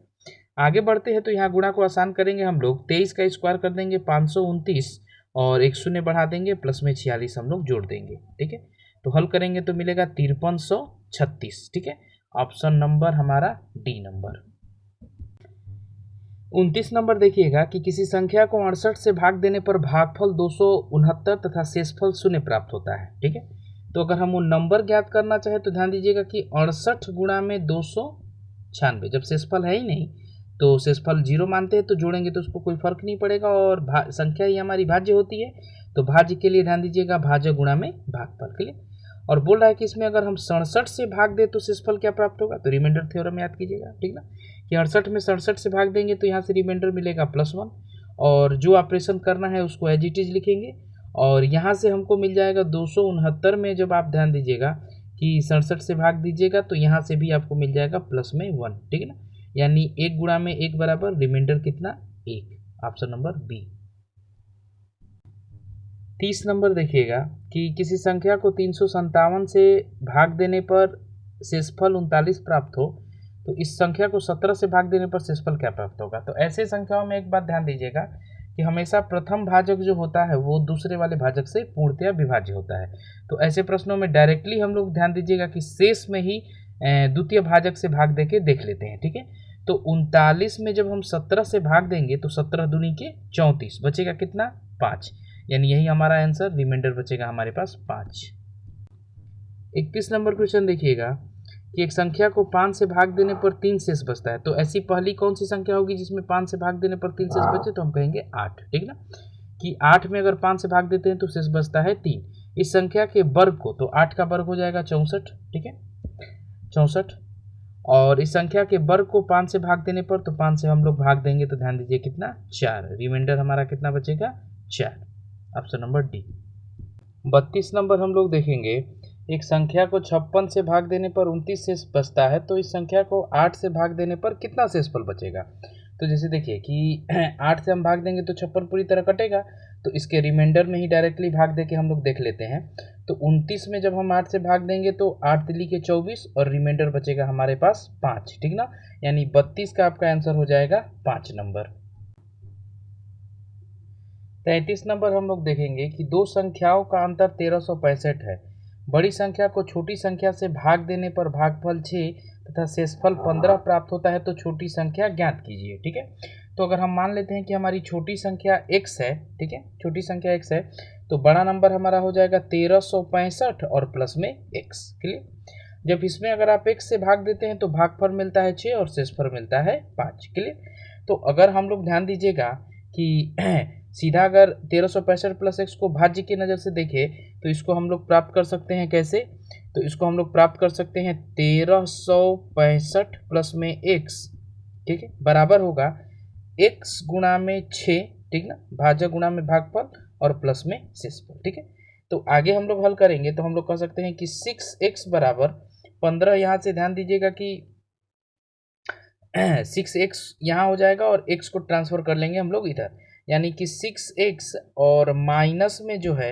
आगे बढ़ते हैं तो यहाँ गुणा को आसान करेंगे हम लोग, 23 का स्क्वायर कर देंगे 529 और एक शून्य बढ़ा देंगे, प्लस में 46 हम लोग जोड़ देंगे। ठीक है, तो हल करेंगे तो मिलेगा 5336। ठीक है, ऑप्शन नंबर हमारा डी नंबर। 29 नंबर देखिएगा कि किसी संख्या को 68 से भाग देने पर भागफल 269 तथा शेषफल 0 प्राप्त होता है। ठीक है, तो अगर हम वो नंबर ज्ञात करना चाहे तो ध्यान दीजिएगा कि 68 गुणा में 296, जब शेषफल है ही नहीं तो शेषफल 0 मानते हैं तो जोड़ेंगे तो उसको कोई फर्क नहीं पड़ेगा, और संख्या ही हमारी भाज्य होती है, तो भाज्य के लिए ध्यान दीजिएगा भाज्य गुणा में भागफल। के लिए, और बोल रहा है कि इसमें अगर हम 67 से भाग दे तो शेषफल क्या प्राप्त होगा, तो रिमाइंडर थ्योरम याद कीजिएगा। ठीक ना, कि 68 में 67 से भाग देंगे तो यहाँ से रिमाइंडर मिलेगा +1, और जो ऑपरेशन करना है उसको एज इट इज लिखेंगे, और यहाँ से हमको मिल जाएगा 269 में जब आप ध्यान दीजिएगा कि 67 से भाग दीजिएगा तो यहाँ से भी आपको मिल जाएगा प्लस में 1। ठीक है ना, यानी 1 गुणा में 1 बराबर रिमाइंडर कितना 1, ऑप्शन नंबर बी। 30 नंबर देखिएगा कि किसी संख्या को 357 से भाग देने पर शेषफल 39 प्राप्त हो तो इस संख्या को 17 से भाग देने पर शेषफल क्या प्राप्त होगा। तो ऐसे संख्याओं में एक बात ध्यान दीजिएगा कि हमेशा प्रथम भाजक जो होता है वो दूसरे वाले भाजक से पूर्णतया विभाज्य होता है। तो ऐसे प्रश्नों में डायरेक्टली हम लोग ध्यान दीजिएगा कि शेष में ही द्वितीय भाजक से भाग दे के देख लेते हैं, ठीक है। तो 39 में जब हम 17 से भाग देंगे तो 17 दूनी के 34, बचेगा कितना 5, यानी यही हमारा आंसर, रिमाइंडर बचेगा हमारे पास 5। 31 नंबर क्वेश्चन देखिएगा कि एक संख्या को 5 से भाग देने पर 3 शेष बचता है। तो ऐसी पहली कौन सी संख्या होगी जिसमें 5 से भाग देने पर 3 शेष बचे, तो हम कहेंगे 8, ठीक ना। कि 8 में अगर 5 से भाग देते हैं तो शेष बचता है 3। इस संख्या के वर्ग को, तो 8 का वर्ग हो जाएगा 64, ठीक है 64। और इस संख्या के वर्ग को 5 से भाग देने पर, तो 5 से हम लोग भाग देंगे तो ध्यान दीजिए कितना 4, रिमाइंडर हमारा कितना बचेगा 4, ऑप्शन नंबर डी। 32 नंबर हम लोग देखेंगे, एक संख्या को 56 से भाग देने पर 29 शेष बचता है, तो इस संख्या को 8 से भाग देने पर कितना शेषफल बचेगा। तो जैसे देखिए कि 8 से हम भाग देंगे तो 56 पूरी तरह कटेगा, तो इसके रिमाइंडर में ही डायरेक्टली भाग दे के हम लोग देख लेते हैं। तो 29 में जब हम 8 से भाग देंगे तो 8 तिली के 24 और रिमाइंडर बचेगा हमारे पास 5, ठीक ना। यानी 32 का आपका आंसर हो जाएगा 5 नंबर। 33 नंबर हम लोग देखेंगे कि दो संख्याओं का अंतर 1365 है। बड़ी संख्या को छोटी संख्या से भाग देने पर भागफल 6 तथा शेषफल 15 प्राप्त होता है, तो छोटी संख्या ज्ञात कीजिए, ठीक है। तो अगर हम मान लेते हैं कि हमारी छोटी संख्या x है, ठीक है, छोटी संख्या x है, तो बड़ा नंबर हमारा हो जाएगा 1365 और प्लस में x, क्लियर। जब इसमें अगर आप x से भाग देते हैं तो भागफल मिलता है 6 और शेषफल मिलता है 5, क्लियर। तो अगर हम लोग ध्यान दीजिएगा कि सीधा अगर 1365 प्लस x को भाज्य की नज़र से देखें तो इसको हम लोग प्राप्त कर सकते हैं कैसे। तो इसको हम लोग प्राप्त कर सकते हैं 1365 प्लस में x, ठीक है, बराबर होगा x गुणा में 6, ठीक ना, भाज्य गुणा में भागफल और प्लस में शेषफल, ठीक है। तो आगे हम लोग हल करेंगे तो हम लोग कह सकते हैं कि 6x बराबर 15, यहाँ से ध्यान दीजिएगा कि 6x यहाँ हो जाएगा और x को ट्रांसफर कर लेंगे हम लोग इधर, यानी कि 6x और माइनस में जो है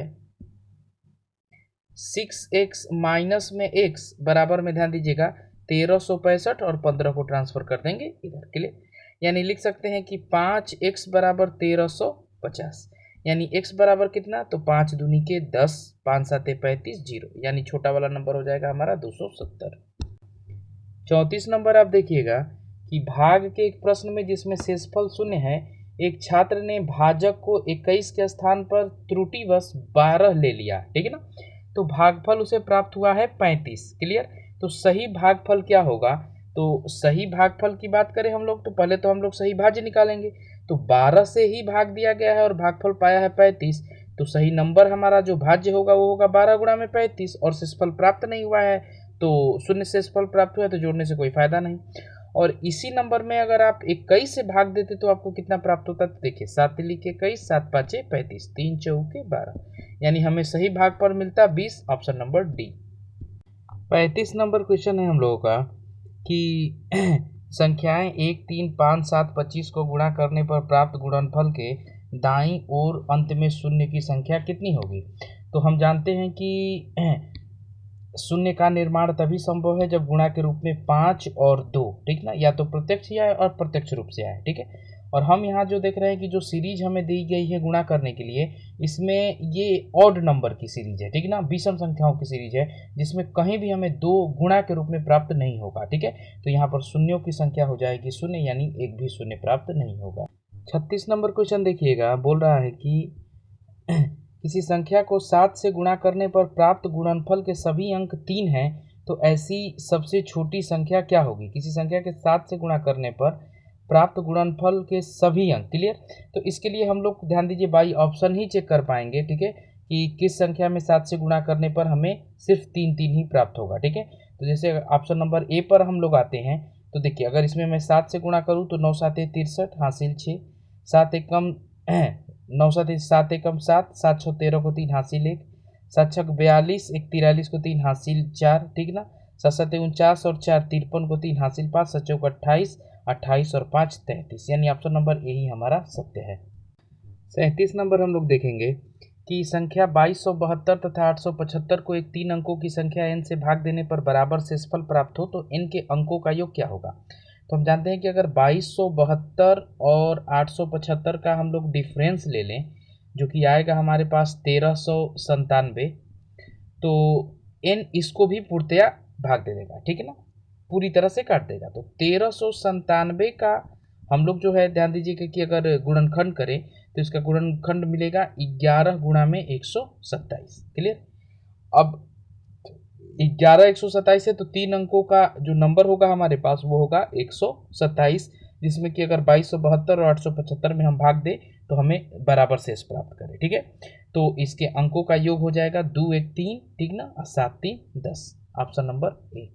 6x माइनस में x बराबर में ध्यान दीजिएगा 1365 और 15 को ट्रांसफर कर देंगे इधर के लिए, यानी लिख सकते हैं कि 5x बराबर 1350, यानी x बराबर कितना, तो 5 दूनी के 10, 5 7 35 0, यानी छोटा वाला नंबर हो जाएगा हमारा 270। 34 नंबर आप देखिएगा कि भाग के एक प्रश्न में जिसमें शेषफल 0 है, एक छात्र ने भाजक को 21 के स्थान पर त्रुटिवश 12 ले लिया, ठीक है ना। तो भागफल उसे प्राप्त हुआ है 35, क्लियर। तो सही भागफल क्या होगा, तो सही भागफल की बात करें हम लोग तो पहले तो हम लोग सही भाज्य निकालेंगे। तो 12 से ही भाग दिया गया है और भागफल पाया है 35, तो सही नंबर हमारा जो भाज्य होगा वो होगा 12 गुणा में 35, और शेषफल प्राप्त नहीं हुआ है तो 0 शेषफल प्राप्त हुआ है, तो जोड़ने से कोई फायदा नहीं। और इसी नंबर में अगर आप 21 से भाग देते तो आपको कितना प्राप्त होता है, तो देखिए 7 तिली के 21, 7 5 35, 3 चौके 12, यानी हमें सही भाग पर मिलता 20, option number D. 35 number question है हम लोगों का कि संख्याएं 1 3 5 7 25 को गुणा करने पर प्राप्त गुणनफल के दाईं ओर अंत में शून्य की संख्या कितनी होगी। तो हम जानते हैं कि शून्य का निर्माण तभी संभव है जब गुणा के रूप में 5 और 2, ठीक ना, या तो प्रत्यक्ष या अप्रत्यक्ष रूप से आए, ठीक है। और हम यहाँ जो देख रहे हैं कि जो सीरीज हमें दी गई है गुणा करने के लिए, इसमें ये ऑड नंबर की सीरीज है, ठीक है ना, विषम संख्याओं की सीरीज है, जिसमें कहीं भी हमें 2 गुणा के रूप में प्राप्त नहीं होगा, ठीक है। तो यहाँ पर शून्यों की संख्या हो जाएगी 0, यानी एक भी शून्य प्राप्त नहीं होगा। 36 नंबर क्वेश्चन देखिएगा, बोल रहा है कि किसी संख्या को 7 से गुणा करने पर प्राप्त गुणनफल के सभी अंक 3 हैं, तो ऐसी सबसे छोटी संख्या क्या होगी। किसी संख्या के 7 से गुणा करने पर प्राप्त गुणनफल के सभी अंक, क्लियर। तो इसके लिए हम लोग ध्यान दीजिए बाई ऑप्शन ही चेक कर पाएंगे, ठीक है, कि किस संख्या में 7 से गुणा करने पर हमें सिर्फ 3 3 ही प्राप्त होगा, ठीक है। तो जैसे ऑप्शन नंबर ए पर हम लोग आते हैं, तो देखिए अगर इसमें मैं 7 से गुणा करूँ तो 9 7 63 हासिल 6, 7 एकम 9 7 7 एकम 7, 7 6 13 को 3 हासिल 1, 7 6 42, 1 43 को 3 हासिल 4, ठीक ना, 7 7 49 और 4 53 को 3 हासिल 5, 7 चौक 28 28 और 5 33, यानी ऑप्शन नंबर ए ही हमारा सत्य है। 37 नंबर हम लोग देखेंगे कि संख्या 2272 तथा 875 को एक 3 अंकों की संख्या n से भाग देने पर बराबर शेषफल प्राप्त हो तो n के अंकों का योग क्या होगा। तो हम जानते हैं कि अगर 2272 और 875 का हम लोग डिफरेंस ले लें, जो कि आएगा हमारे पास 1397, तो n इसको भी पूर्णतया भाग दे देगा, ठीक है ना, पूरी तरह से काट देगा। तो 1397 का हम लोग जो है ध्यान दीजिएगा कि अगर गुणनखंड करें तो इसका गुणनखंड मिलेगा 11 गुणा में 127। क्लियर। अब 11 127 है तो 3 अंकों का जो नंबर होगा हमारे पास वो होगा 127, जिसमें कि अगर 2272 और 875 में हम भाग दें तो हमें बराबर शेष प्राप्त करें, ठीक है। तो इसके अंकों का योग हो जाएगा 2 1 3, ठीक ना, और 7 3 10, option number A.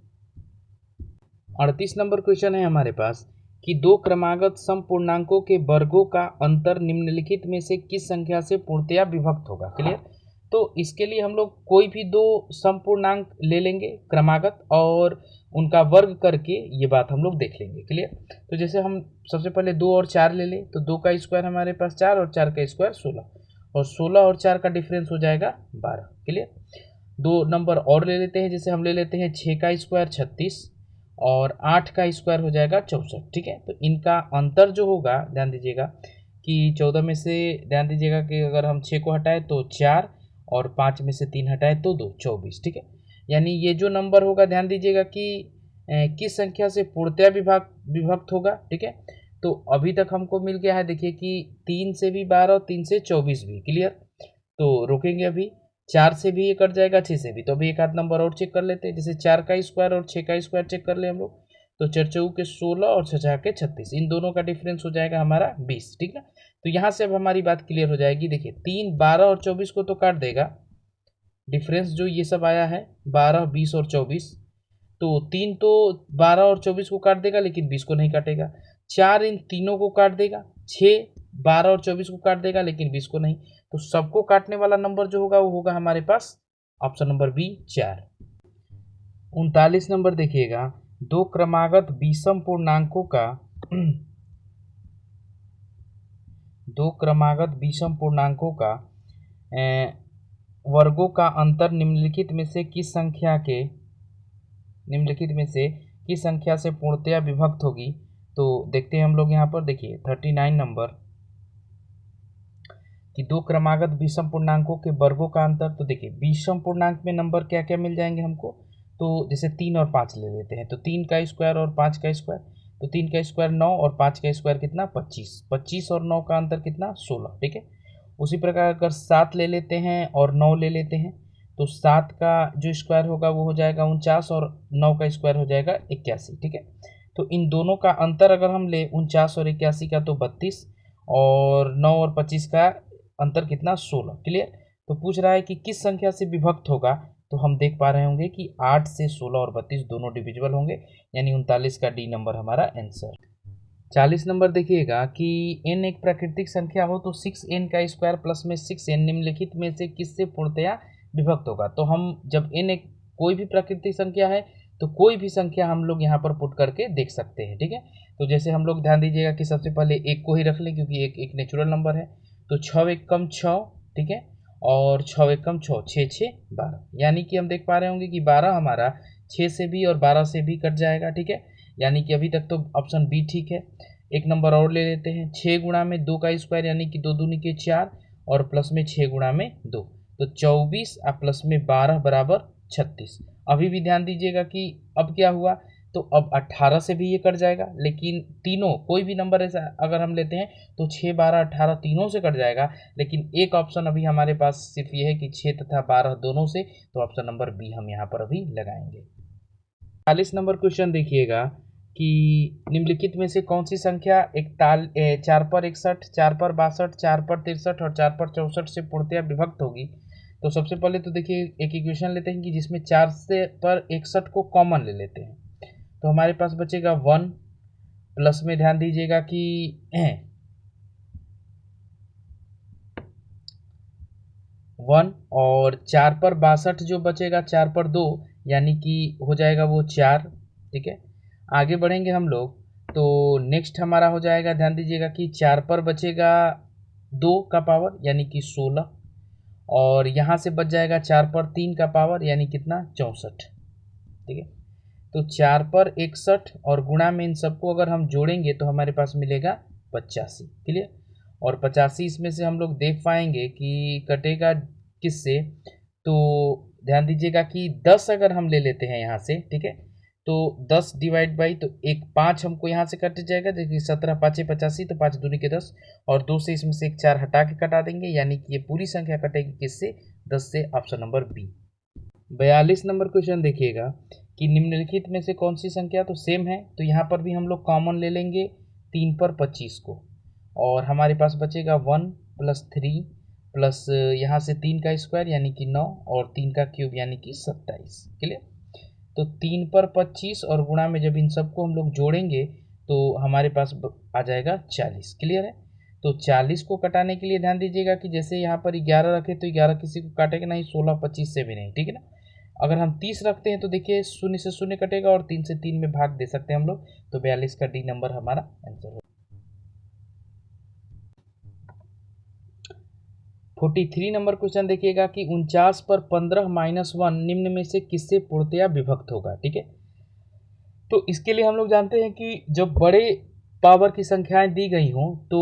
38 number question है हमारे पास कि दो क्रमागत समपूर्णांकों के वर्गों का अंतर निम्नलिखित में से किस संख्या से पूर्णतया विभक्त होगा। क्लियर। तो इसके लिए हम लोग कोई भी दो समपूर्णांक ले लेंगे क्रमागत और उनका वर्ग करके ये बात हम लोग देख लेंगे। क्लियर। तो जैसे हम सबसे पहले 2 और 4 ले लें तो 2 का स्क्वायर हमारे पास 4 और 4 का स्क्वायर 16, और 16 और 4 का डिफरेंस हो जाएगा 12। क्लियर। 2 नंबर और ले लेते हैं, जैसे हम ले लेते हैं 6 का स्क्वायर 36 और 8 का स्क्वायर हो जाएगा 64। ठीक है। तो इनका अंतर जो होगा ध्यान दीजिएगा कि 14 में से ध्यान दीजिएगा कि अगर हम 6 को हटाएं तो 4 और 5 में से 3 हटाएं तो 2, 24। ठीक है। यानी ये जो नंबर होगा ध्यान दीजिएगा कि किस संख्या से पूर्णतया विभक्त होगा। ठीक है। तो अभी तक हमको मिल गया है, देखिए कि 3 से भी 12 और 3 से 24 भी। क्लियर। तो रोकेंगे अभी, 4 से भी ये कट जाएगा, 6 से भी। तो अभी एक आध नंबर और चेक कर लेते हैं, जैसे 4 का स्क्वायर और 6 का स्क्वायर चेक कर ले हम लोग, तो 4 चौके के 16 और 6 के 36, इन दोनों का डिफरेंस हो जाएगा हमारा 20। ठीक ना। तो यहाँ से अब हमारी बात क्लियर हो जाएगी। देखिए 3 12 और 24 को तो काट देगा, डिफरेंस जो ये सब आया है 12 20 और 24, तो 3 तो 12 और 24 को काट देगा लेकिन 20 को नहीं काटेगा। 4 इन तीनों को काट देगा, 6 12 और 24 को काट देगा लेकिन 20 को नहीं। तो सबको काटने वाला नंबर जो होगा वो होगा हमारे पास ऑप्शन नंबर बी 4। 39 नंबर देखिएगा, दो क्रमागत विषम पूर्णांकों का दो क्रमागत विषम पूर्णांकों का वर्गों का अंतर निम्नलिखित में से किस संख्या से पूर्णतया विभक्त होगी। तो देखते हैं हम लोग यहाँ पर, देखिए 39 नंबर कि दो क्रमागत विषम पूर्णांकों के वर्गों का अंतर। तो देखिए विषम पूर्णांक में नंबर क्या क्या मिल जाएंगे हमको, तो जैसे 3 और 5 ले लेते हैं, तो 3 का स्क्वायर और 5 का स्क्वायर, तो 3 का स्क्वायर 9 और 5 का स्क्वायर कितना 25, 25 और 9 का अंतर कितना 16। ठीक है। उसी प्रकार अगर 7 ले लेते हैं और 9 ले लेते हैं, तो 7 का जो स्क्वायर होगा वो हो जाएगा 49 और 9 का स्क्वायर हो जाएगा 81। ठीक है। तो इन दोनों का अंतर अगर हम ले 49 और 81 का तो 32, और 9 और 25 का अंतर कितना 16। क्लियर। तो पूछ रहा है कि किस संख्या से विभक्त होगा, तो हम देख पा रहे होंगे कि 8 से 16 और 32 दोनों डिविजिबल होंगे, यानी 39 का डी नंबर हमारा आंसर। 40 नंबर देखिएगा कि n एक प्राकृतिक संख्या हो तो 6n का स्क्वायर प्लस में 6n निम्नलिखित में से किससे पूर्णतया विभक्त होगा। तो हम जब n एक कोई भी प्राकृतिक संख्या है तो कोई भी संख्या हम लोग यहाँ पर पुट करके देख सकते हैं। ठीक है। तो जैसे हम लोग ध्यान दीजिएगा कि सबसे पहले एक को ही रख लें क्योंकि एक नेचुरल नंबर है, तो 6 एक कम 6, ठीक है, और 6 एक कम 6, 6 6 12, यानी कि हम देख पा रहे होंगे कि 12 हमारा 6 से भी और 12 से भी कट जाएगा। ठीक है। यानी कि अभी तक तो ऑप्शन बी ठीक है। एक नंबर और ले लेते हैं, 6 गुणा में 2 का स्क्वायर यानी कि 2 दूनी के 4 और प्लस में 6 गुणा में 2, तो 24 और प्लस में 12 बराबर 36। अभी भी ध्यान दीजिएगा कि अब क्या हुआ, तो अब 18 से भी ये कट जाएगा, लेकिन तीनों कोई भी नंबर ऐसा अगर हम लेते हैं तो 6 12 18 तीनों से कट जाएगा, लेकिन एक ऑप्शन अभी हमारे पास सिर्फ ये है कि 6 तथा 12 दोनों से, तो ऑप्शन नंबर बी हम यहाँ पर अभी लगाएंगे। 40 नंबर क्वेश्चन देखिएगा कि निम्नलिखित में से कौन सी संख्या 4 पर 61, 4 पर 62, 4 पर 63 और 4 पर 64 से पूर्णतया विभक्त होगी। तो सबसे पहले तो देखिए एक इक्वेशन लेते हैं कि जिसमें 4 से पर 61 को कॉमन ले लेते हैं, तो हमारे पास बचेगा 1 प्लस में ध्यान दीजिएगा कि 1 और 4 पर 62 जो बचेगा 4 पर 2 यानी कि हो जाएगा वो 4। ठीक है। आगे बढ़ेंगे हम लोग तो नेक्स्ट हमारा हो जाएगा, ध्यान दीजिएगा कि 4 पर बचेगा 2 का पावर यानी कि 16, और यहाँ से बच जाएगा 4 पर 3 का पावर यानी कितना 64। ठीक है, तो 4 पर 61 और गुणा में इन सबको अगर हम जोड़ेंगे तो हमारे पास मिलेगा 85। क्लियर, और 85 इसमें से हम लोग देख पाएंगे कि कटेगा किससे, तो ध्यान दीजिएगा कि 10 अगर हम ले लेते हैं यहाँ से, ठीक है, तो 10 डिवाइड बाई, तो एक 5 हमको यहाँ से कट जाएगा, देखिए 17 5 85, तो 5 दूनी के 10, और 2 से इसमें से एक 4 हटा के कटा देंगे, यानी कि ये पूरी संख्या कटेगी किससे, 10 से, option number B. 42 number question देखिएगा कि निम्नलिखित में से कौन सी संख्या, तो सेम है, तो यहाँ पर भी हम लोग कॉमन ले लेंगे 3 पर 25 को, और हमारे पास बचेगा 1 + 3 प्लस यहाँ से 3 का स्क्वायर यानी कि 9, और 3 का क्यूब यानी कि 27। क्लियर, तो 3 पर 25 और गुणा में जब इन सबको हम लोग जोड़ेंगे तो हमारे पास आ जाएगा 40। क्लियर है, तो 40 को कटाने के लिए ध्यान दीजिएगा कि जैसे यहाँ पर 11 रखे तो 11 किसी को काटेगा नहीं, 16 25 से भी नहीं, ठीक है ना। अगर हम 30 रखते हैं तो देखिए 0 से 0 कटेगा और 3 से 3 में भाग दे सकते हैं हम लोग, तो 42 का डी नंबर हमारा आंसर होगा। 43 नंबर क्वेश्चन देखिएगा कि 49 पर 15 - 1 निम्न में से किससे पूर्णतया विभक्त होगा। ठीक है, तो इसके लिए हम लोग जानते हैं कि जब बड़े पावर की संख्याएं दी गई हों तो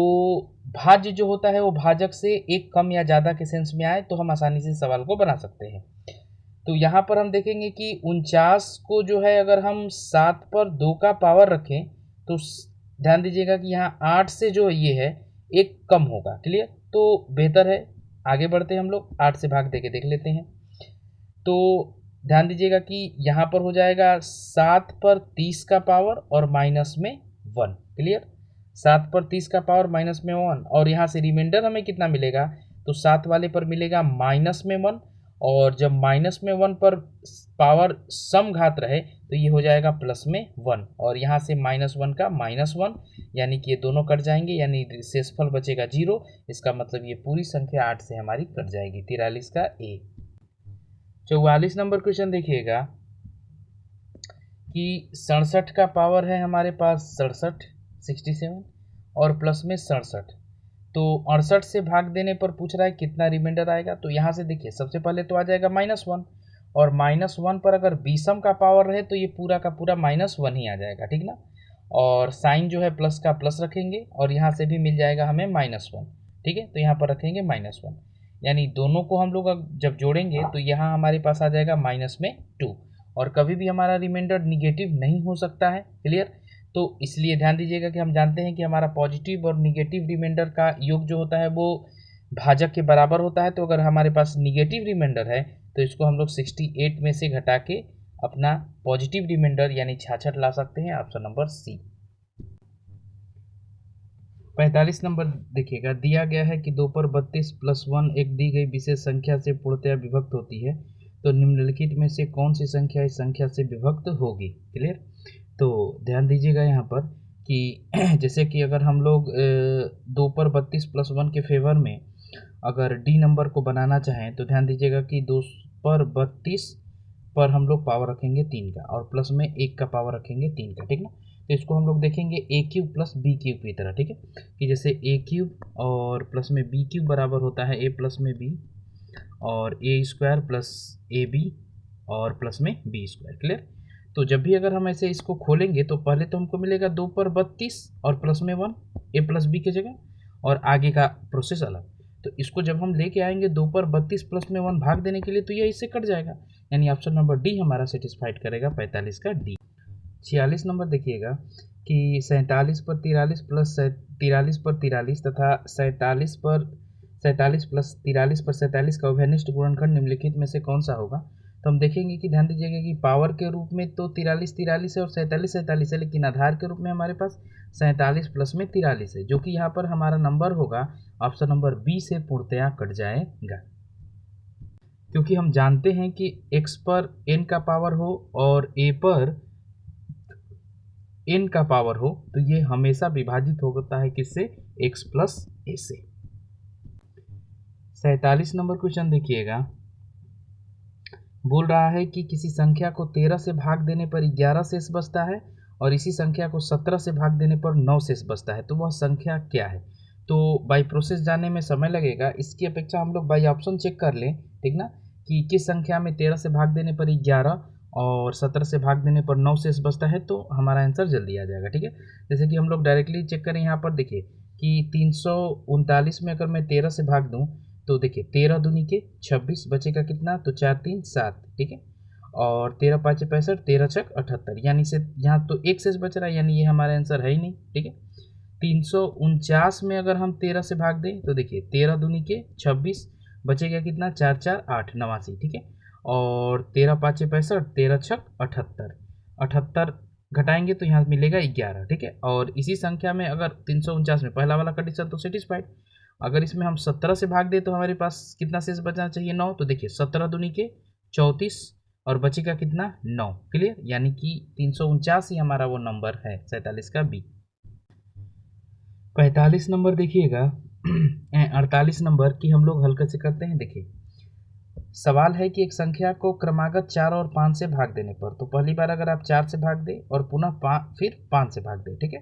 भाज्य जो होता है वो भाजक से एक कम या ज़्यादा के सेंस में आए तो हम आसानी से सवाल को बना सकते हैं। तो यहाँ पर हम देखेंगे कि 49 को जो है अगर हम 7 पर 2 का पावर रखें तो ध्यान दीजिएगा कि यहाँ 8 से जो ये है एक कम होगा। क्लियर, तो बेहतर है, आगे बढ़ते हैं हम लोग, 8 से भाग दे के देख लेते हैं। तो ध्यान दीजिएगा कि यहाँ पर हो जाएगा 7 पर 30 का पावर और माइनस में 1। क्लियर, 7 पर 30 का पावर माइनस में 1, और यहाँ से रिमाइंडर हमें कितना मिलेगा, तो 7 वाले पर मिलेगा माइनस में 1, और जब माइनस में 1 पर पावर सम घात रहे तो ये हो जाएगा प्लस में 1, और यहाँ से -1 का -1, यानी कि ये दोनों कट जाएंगे, यानी शेषफल बचेगा 0। इसका मतलब ये पूरी संख्या 8 से हमारी कट जाएगी, 43 का ए। 44 नंबर क्वेश्चन देखिएगा कि 67 का पावर है हमारे पास 67 और प्लस में 67, तो 68 से भाग देने पर पूछ रहा है कितना रिमाइंडर आएगा। तो यहाँ से देखिए सबसे पहले तो आ जाएगा -1, और -1 पर अगर बीसम का पावर रहे तो ये पूरा का पूरा -1 ही आ जाएगा, ठीक ना। और साइन जो है प्लस का प्लस रखेंगे, और यहाँ से भी मिल जाएगा हमें -1, ठीक है, तो यहाँ पर रखेंगे -1, यानी दोनों को हम लोग जब जोड़ेंगे तो यहाँ हमारे पास आ जाएगा -2, और कभी भी हमारा रिमाइंडर निगेटिव नहीं हो सकता है। क्लियर, तो इसलिए ध्यान दीजिएगा कि हम जानते हैं कि हमारा पॉजिटिव और निगेटिव रिमाइंडर का योग जो होता है वो भाजक के बराबर होता है। तो अगर हमारे पास निगेटिव रिमाइंडर है तो इसको हम लोग 68 में से घटा के अपना पॉजिटिव रिमाइंडर यानी 66 ला सकते हैं, ऑप्शन नंबर सी। 45 नंबर देखिएगा, दिया गया है कि 2 पर 32 + 1 एक दी गई विशेष संख्या से पूर्णतया विभक्त होती है, तो निम्नलिखित में से कौन सी संख्या इस संख्या से विभक्त होगी। क्लियर, तो ध्यान दीजिएगा यहाँ पर कि जैसे कि अगर हम लोग 2 पर 32 + 1 के फेवर में अगर डी नंबर को बनाना चाहें तो ध्यान दीजिएगा कि 2 पर 32 पर हम लोग पावर रखेंगे 3 का, और प्लस में 1 का पावर रखेंगे 3 का, ठीक ना। तो इसको हम लोग देखेंगे a³ + b³ की तरह, ठीक है, कि जैसे a³ और प्लस में b³ बराबर होता है a + में b, और a² + ab और प्लस में b²। क्लियर, तो जब भी अगर हम ऐसे इसको खोलेंगे तो पहले तो हमको मिलेगा 2 पर 32 और प्लस में 1 a + b की जगह, और आगे का प्रोसेस अलग। तो इसको जब हम लेके आएंगे 2 पर 32 प्लस में 1 भाग देने के लिए तो ये इससे कट जाएगा, यानी ऑप्शन नंबर डी हमारा सेटिस्फाइड करेगा, 45 का डी। 46 नंबर देखिएगा कि 47 पर 43 प्लस 43 पर 43 तथा 47 पर 47 प्लस 43 पर 47 का उभयनिष्ठ गुणनखंड निम्नलिखित में से कौन सा होगा। तो हम देखेंगे कि ध्यान दीजिएगा कि पावर के रूप में तो 43 43 है और 47 47 है, लेकिन आधार के रूप में हमारे पास 47 प्लस में 43 है, जो कि यहाँ पर हमारा नंबर होगा ऑप्शन नंबर बी से पूर्णतया कट जाएगा, क्योंकि हम जानते हैं कि x पर n का पावर हो और a पर n का पावर हो तो ये हमेशा विभाजित होता है किससे, x + a से। 47 नंबर क्वेश्चन देखिएगा, बोल रहा है कि किसी संख्या को 13 से भाग देने पर 11 शेष बचता है और इसी संख्या को 17 से भाग देने पर 9 शेष बचता है, तो वह संख्या क्या है। तो बाई प्रोसेस जानने में समय लगेगा, इसकी अपेक्षा हम लोग बाई ऑप्शन चेक कर लें, ठीक ना, कि किस संख्या में 13 से भाग देने पर 11 और 17 से भाग देने पर 9 शेष बचता है, तो हमारा आंसर जल्दी आ जाएगा। ठीक है, जैसे कि हम लोग डायरेक्टली चेक करें, यहाँ पर देखिए कि 339 में अगर मैं 13 से भाग दूँ तो देखिए 13 दूनी के 26, बचेगा कितना, तो 4 3 7, ठीक है, और 13 5 65, 13 छक 78, यानी से यहाँ तो एक शेष बच रहा है, यानी ये हमारा आंसर है ही नहीं। ठीक है, 349 में अगर हम 13 से भाग दें तो देखिए 13 दूनी के 26, बचेगा कितना, 4 4 8 89, ठीक है, और 13 5 65, 13 छक 78, 78 घटाएंगे तो यहाँ मिलेगा 11। ठीक है, और इसी संख्या में अगर 349 में पहला वाला कंडीशन तो सेटिस्फाइड, अगर इसमें हम 17 से भाग दे तो हमारे पास कितना शेष बचना चाहिए, 9, तो देखिए 17 दूनी के 34 और बचेगा कितना, 9। क्लियर, यानी कि 349 ही हमारा वो नंबर है, 47 का बी। 45 नंबर देखिएगा 48 नंबर की हम लोग हल कैसे करते हैं। देखिए सवाल है कि एक संख्या को क्रमागत 4 और 5 से भाग देने पर, तो पहली बार अगर आप 4 से भाग दें और पुनः फिर 5 से भाग दें, ठीक है,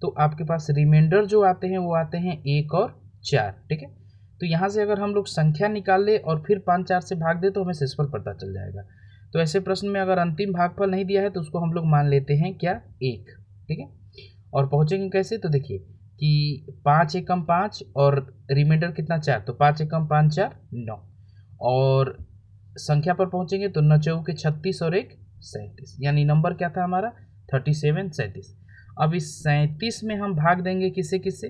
तो आपके पास रिमाइंडर जो आते हैं वो आते हैं 1 और 4। ठीक है, तो यहाँ से अगर हम लोग संख्या निकाल ले और फिर 5 4 से भाग दे तो हमें शेषफल पता चल जाएगा। तो ऐसे प्रश्न में अगर अंतिम भागफल नहीं दिया है तो उसको हम लोग मान लेते हैं क्या, 1। ठीक है, और पहुँचेंगे कैसे, तो देखिए कि 5 एकम 5 और रिमाइंडर कितना, 4, तो 5 एकम 5 4 9, और संख्या पर पहुंचेंगे तो 9 चौके के 36 और 1 37, यानी नंबर क्या था हमारा, 37 37। अब इस 37 में हम भाग देंगे किससे किससे,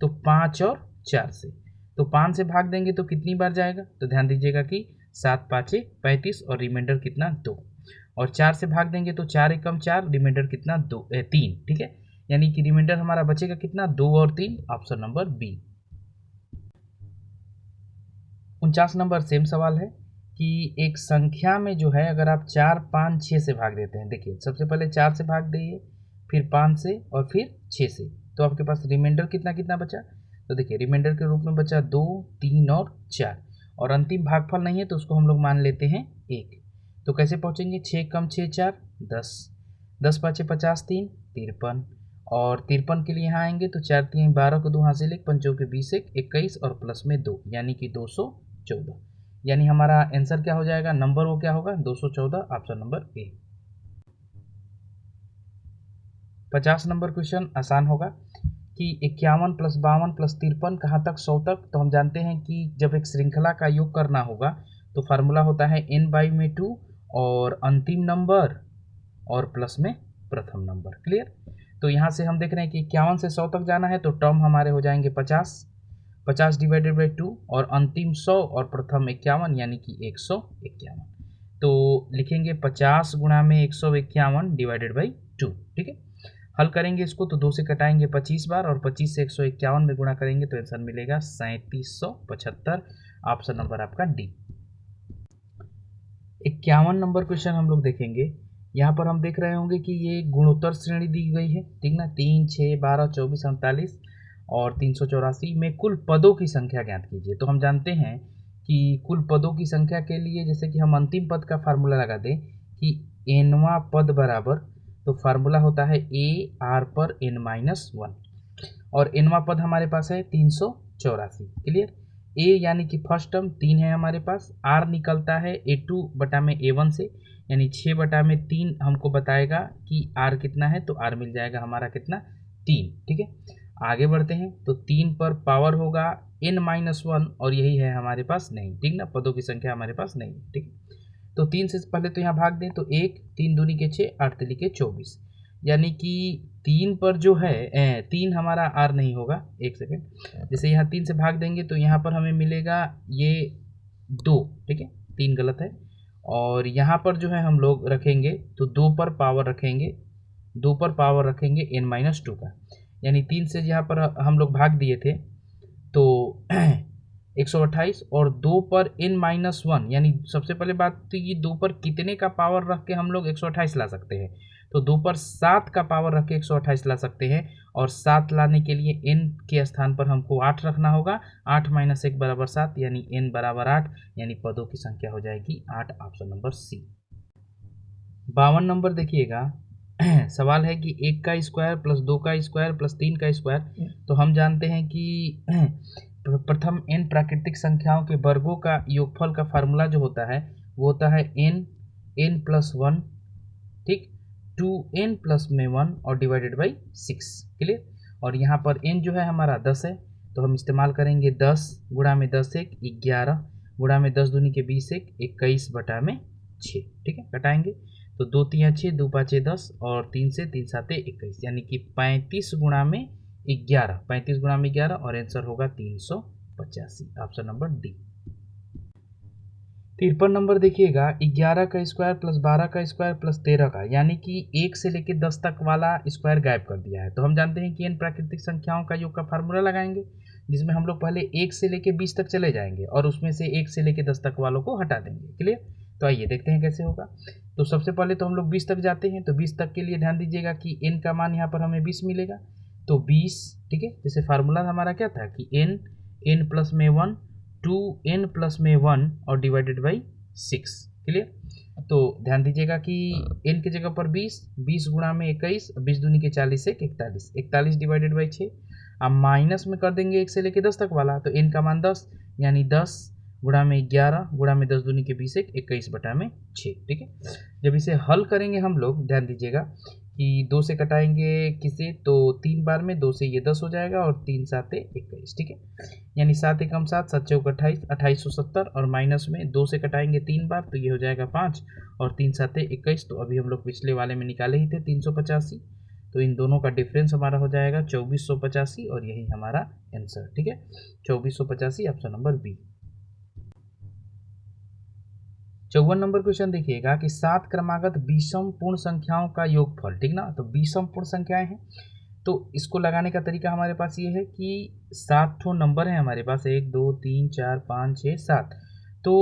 तो 5 और 4 से, तो 5 से भाग देंगे तो कितनी बार जाएगा, तो ध्यान दीजिएगा कि 7 5 35 और रिमाइंडर कितना, 2, और 4 से भाग देंगे तो 4 एकम 4, रिमाइंडर कितना, 3। ठीक है, यानी कि रिमाइंडर हमारा बचेगा कितना, 2 और 3, option number B. 49 number same सवाल है कि एक संख्या में जो है अगर आप 4 5 6 से भाग देते हैं, देखिए सबसे पहले 4 से भाग दिए, फिर 5 से और फिर 6 से, तो आपके पास रिमाइंडर कितना कितना बचा, तो देखिए रिमाइंडर के रूप में बचा 2 3 और 4, और अंतिम भागफल नहीं है तो उसको हम लोग मान लेते हैं 1। तो कैसे पहुँचेंगे, 6 कम 6 4 10, 10 5 50 3 53, और 53 के लिए यहाँ आएंगे तो 4 3 12 को 2 हासिल 1 5 के 20 1 21 और प्लस में 2, यानी कि 214, यानी हमारा आंसर क्या हो जाएगा, नंबर वो क्या होगा, 214, option number A. 50 number question आसान होगा कि 51 + 52 + 53 कहाँ तक, 100 तक। तो हम जानते हैं कि जब एक श्रृंखला का योग करना होगा तो फार्मूला होता है n/2 और अंतिम नंबर और प्लस में प्रथम नंबर। क्लियर, तो यहाँ से हम देख रहे हैं कि 51 से 100 तक जाना है तो टर्म हमारे हो जाएंगे 50, 50 डिवाइडेड बाई 2 और अंतिम 100 और प्रथम 51, यानी कि 151। तो लिखेंगे 50 गुणा में 151 डिवाइडेड बाई 2। ठीक है, हल करेंगे इसको तो 2 से कटाएंगे 25 बार और 25 से 151 में गुणा करेंगे तो आंसर मिलेगा 3775, ऑप्शन नंबर आपका डी। 51 नंबर क्वेश्चन हम लोग देखेंगे। यहाँ पर हम देख रहे होंगे कि ये गुणोत्तर श्रेणी दी गई है, ठीक ना, 3 6 12 24 39 और 384 में कुल पदों की संख्या ज्ञात कीजिए। तो हम जानते हैं कि कुल पदों की संख्या के लिए जैसे कि हम अंतिम पद का फार्मूला लगा दें कि nवां पद बराबर, तो फार्मूला होता है a r पर n-1, और nवां पद हमारे पास है 384। क्लियर, a यानी कि फर्स्ट टर्म 3 है हमारे पास, r निकलता है a2 बटा में a1 से, यानी 6 बटा में 3 हमको बताएगा कि r कितना है, तो r मिल जाएगा हमारा कितना, 3। ठीक है, आगे बढ़ते हैं तो 3 पर पावर होगा n-1 और यही है हमारे पास नहीं, ठीक ना, पदों की संख्या हमारे पास नहीं है। ठीक, तो 3 से पहले तो यहाँ भाग दें तो 1 3 दूनी के 6 8 तिली के 24, यानी कि 3 पर जो है 3 हमारा r नहीं होगा। एक सेकेंड, जैसे यहाँ 3 से भाग देंगे तो यहाँ पर हमें मिलेगा ये 2, ठीक है, 3 गलत है, और यहाँ पर जो है हम लोग रखेंगे तो 2 पर पावर रखेंगे, 2 पर पावर रखेंगे n-2 का, यानी 3 से यहाँ पर हम लोग भाग दिए थे तो 128 और 2 पर n-1, यानी सबसे पहले बात थी कि 2 पर कितने का पावर रख के हम लोग 128 ला सकते हैं, तो 2 पर 7 का पावर रख के 128 ला सकते हैं, और 7 लाने के लिए n के स्थान पर हमको 8 रखना होगा, 8 - 1 बराबर 7, यानी n बराबर 8, यानी पदों की संख्या हो जाएगी 8, ऑप्शन नंबर सी। 52 नंबर देखिएगा सवाल है कि 1 का स्क्वायर प्लस 2 का स्क्वायर प्लस 3 का स्क्वायर, तो हम जानते हैं कि प्रथम n प्राकृतिक संख्याओं के वर्गों का योगफल का फार्मूला जो होता है वो होता है n प्लस 1, ठीक, 2n प्लस में 1 और डिवाइडेड बाई 6, क्लियर। और यहाँ पर n जो है हमारा 10 है, तो हम इस्तेमाल करेंगे 10 गुणा में 10 एक 11 गुणा में 10 दूनी के 20 एक 21 बटा में 6, ठीक है। घटाएंगे तो 2 3 6, 2 5 10 और 3 से 3 7 21, यानी कि 35 गुणा में 11, 35 गुणा में 11 और आंसर होगा 385, ऑप्शन नंबर डी। 53 नंबर देखिएगा, 11 का स्क्वायर प्लस 12 का स्क्वायर प्लस 13 का, यानी कि 1 से लेकर 10 तक वाला स्क्वायर गायब कर दिया है। तो हम जानते हैं कि इन प्राकृतिक संख्याओं का योग का फार्मूला लगाएंगे, जिसमें हम लोग पहले 1 से लेकर 20 तक चले जाएंगे और उसमें से 1 से लेकर 10 तक वालों को हटा देंगे, क्लियर। तो आइए देखते हैं कैसे होगा। तो सबसे पहले तो हम लोग 20 तक जाते हैं, तो 20 तक के लिए ध्यान दीजिएगा कि n का मान यहाँ पर हमें 20 मिलेगा, तो 20, ठीक है। जैसे फार्मूला हमारा क्या था कि n प्लस में 1, 2n प्लस में 1 और डिवाइडेड बाई 6, क्लियर। तो ध्यान दीजिएगा कि n की जगह पर 20 गुणा में 21, 20 दूनी के 40 एक 41, 41 डिवाइडेड बाई 6। अब माइनस में कर देंगे 1 से लेके 10 तक वाला, तो n का मान 10, यानी 10 गुणा में 11 गुणा में 10 दूनी के 20 एक 21 बटा में 6, ठीक है। जब इसे हल करेंगे हम लोग, ध्यान दीजिएगा कि 2 से कटाएंगे किसे, तो 3 बार में 2 से ये 10 हो जाएगा और 3 7 21, ठीक है। यानी 7 एकम 7, 7 चौक 28, 2870 और माइनस में 2 से कटाएंगे 3 बार, तो ये हो जाएगा 5 और 3 7 21। तो अभी हम लोग पिछले वाले में निकाले ही थे 385, तो इन दोनों का डिफरेंस हमारा हो जाएगा 2485 और यही हमारा आंसर, ठीक है। 2485 option number B. 54 number question देखिएगा कि 7 क्रमागत विषम पूर्ण संख्याओं का योगफल, ठीक ना। तो विषम पूर्ण संख्याएं हैं, तो इसको लगाने का तरीका हमारे पास ये है कि 7 ठो नंबर है हमारे पास, 1 2 3 4 5 6 7। तो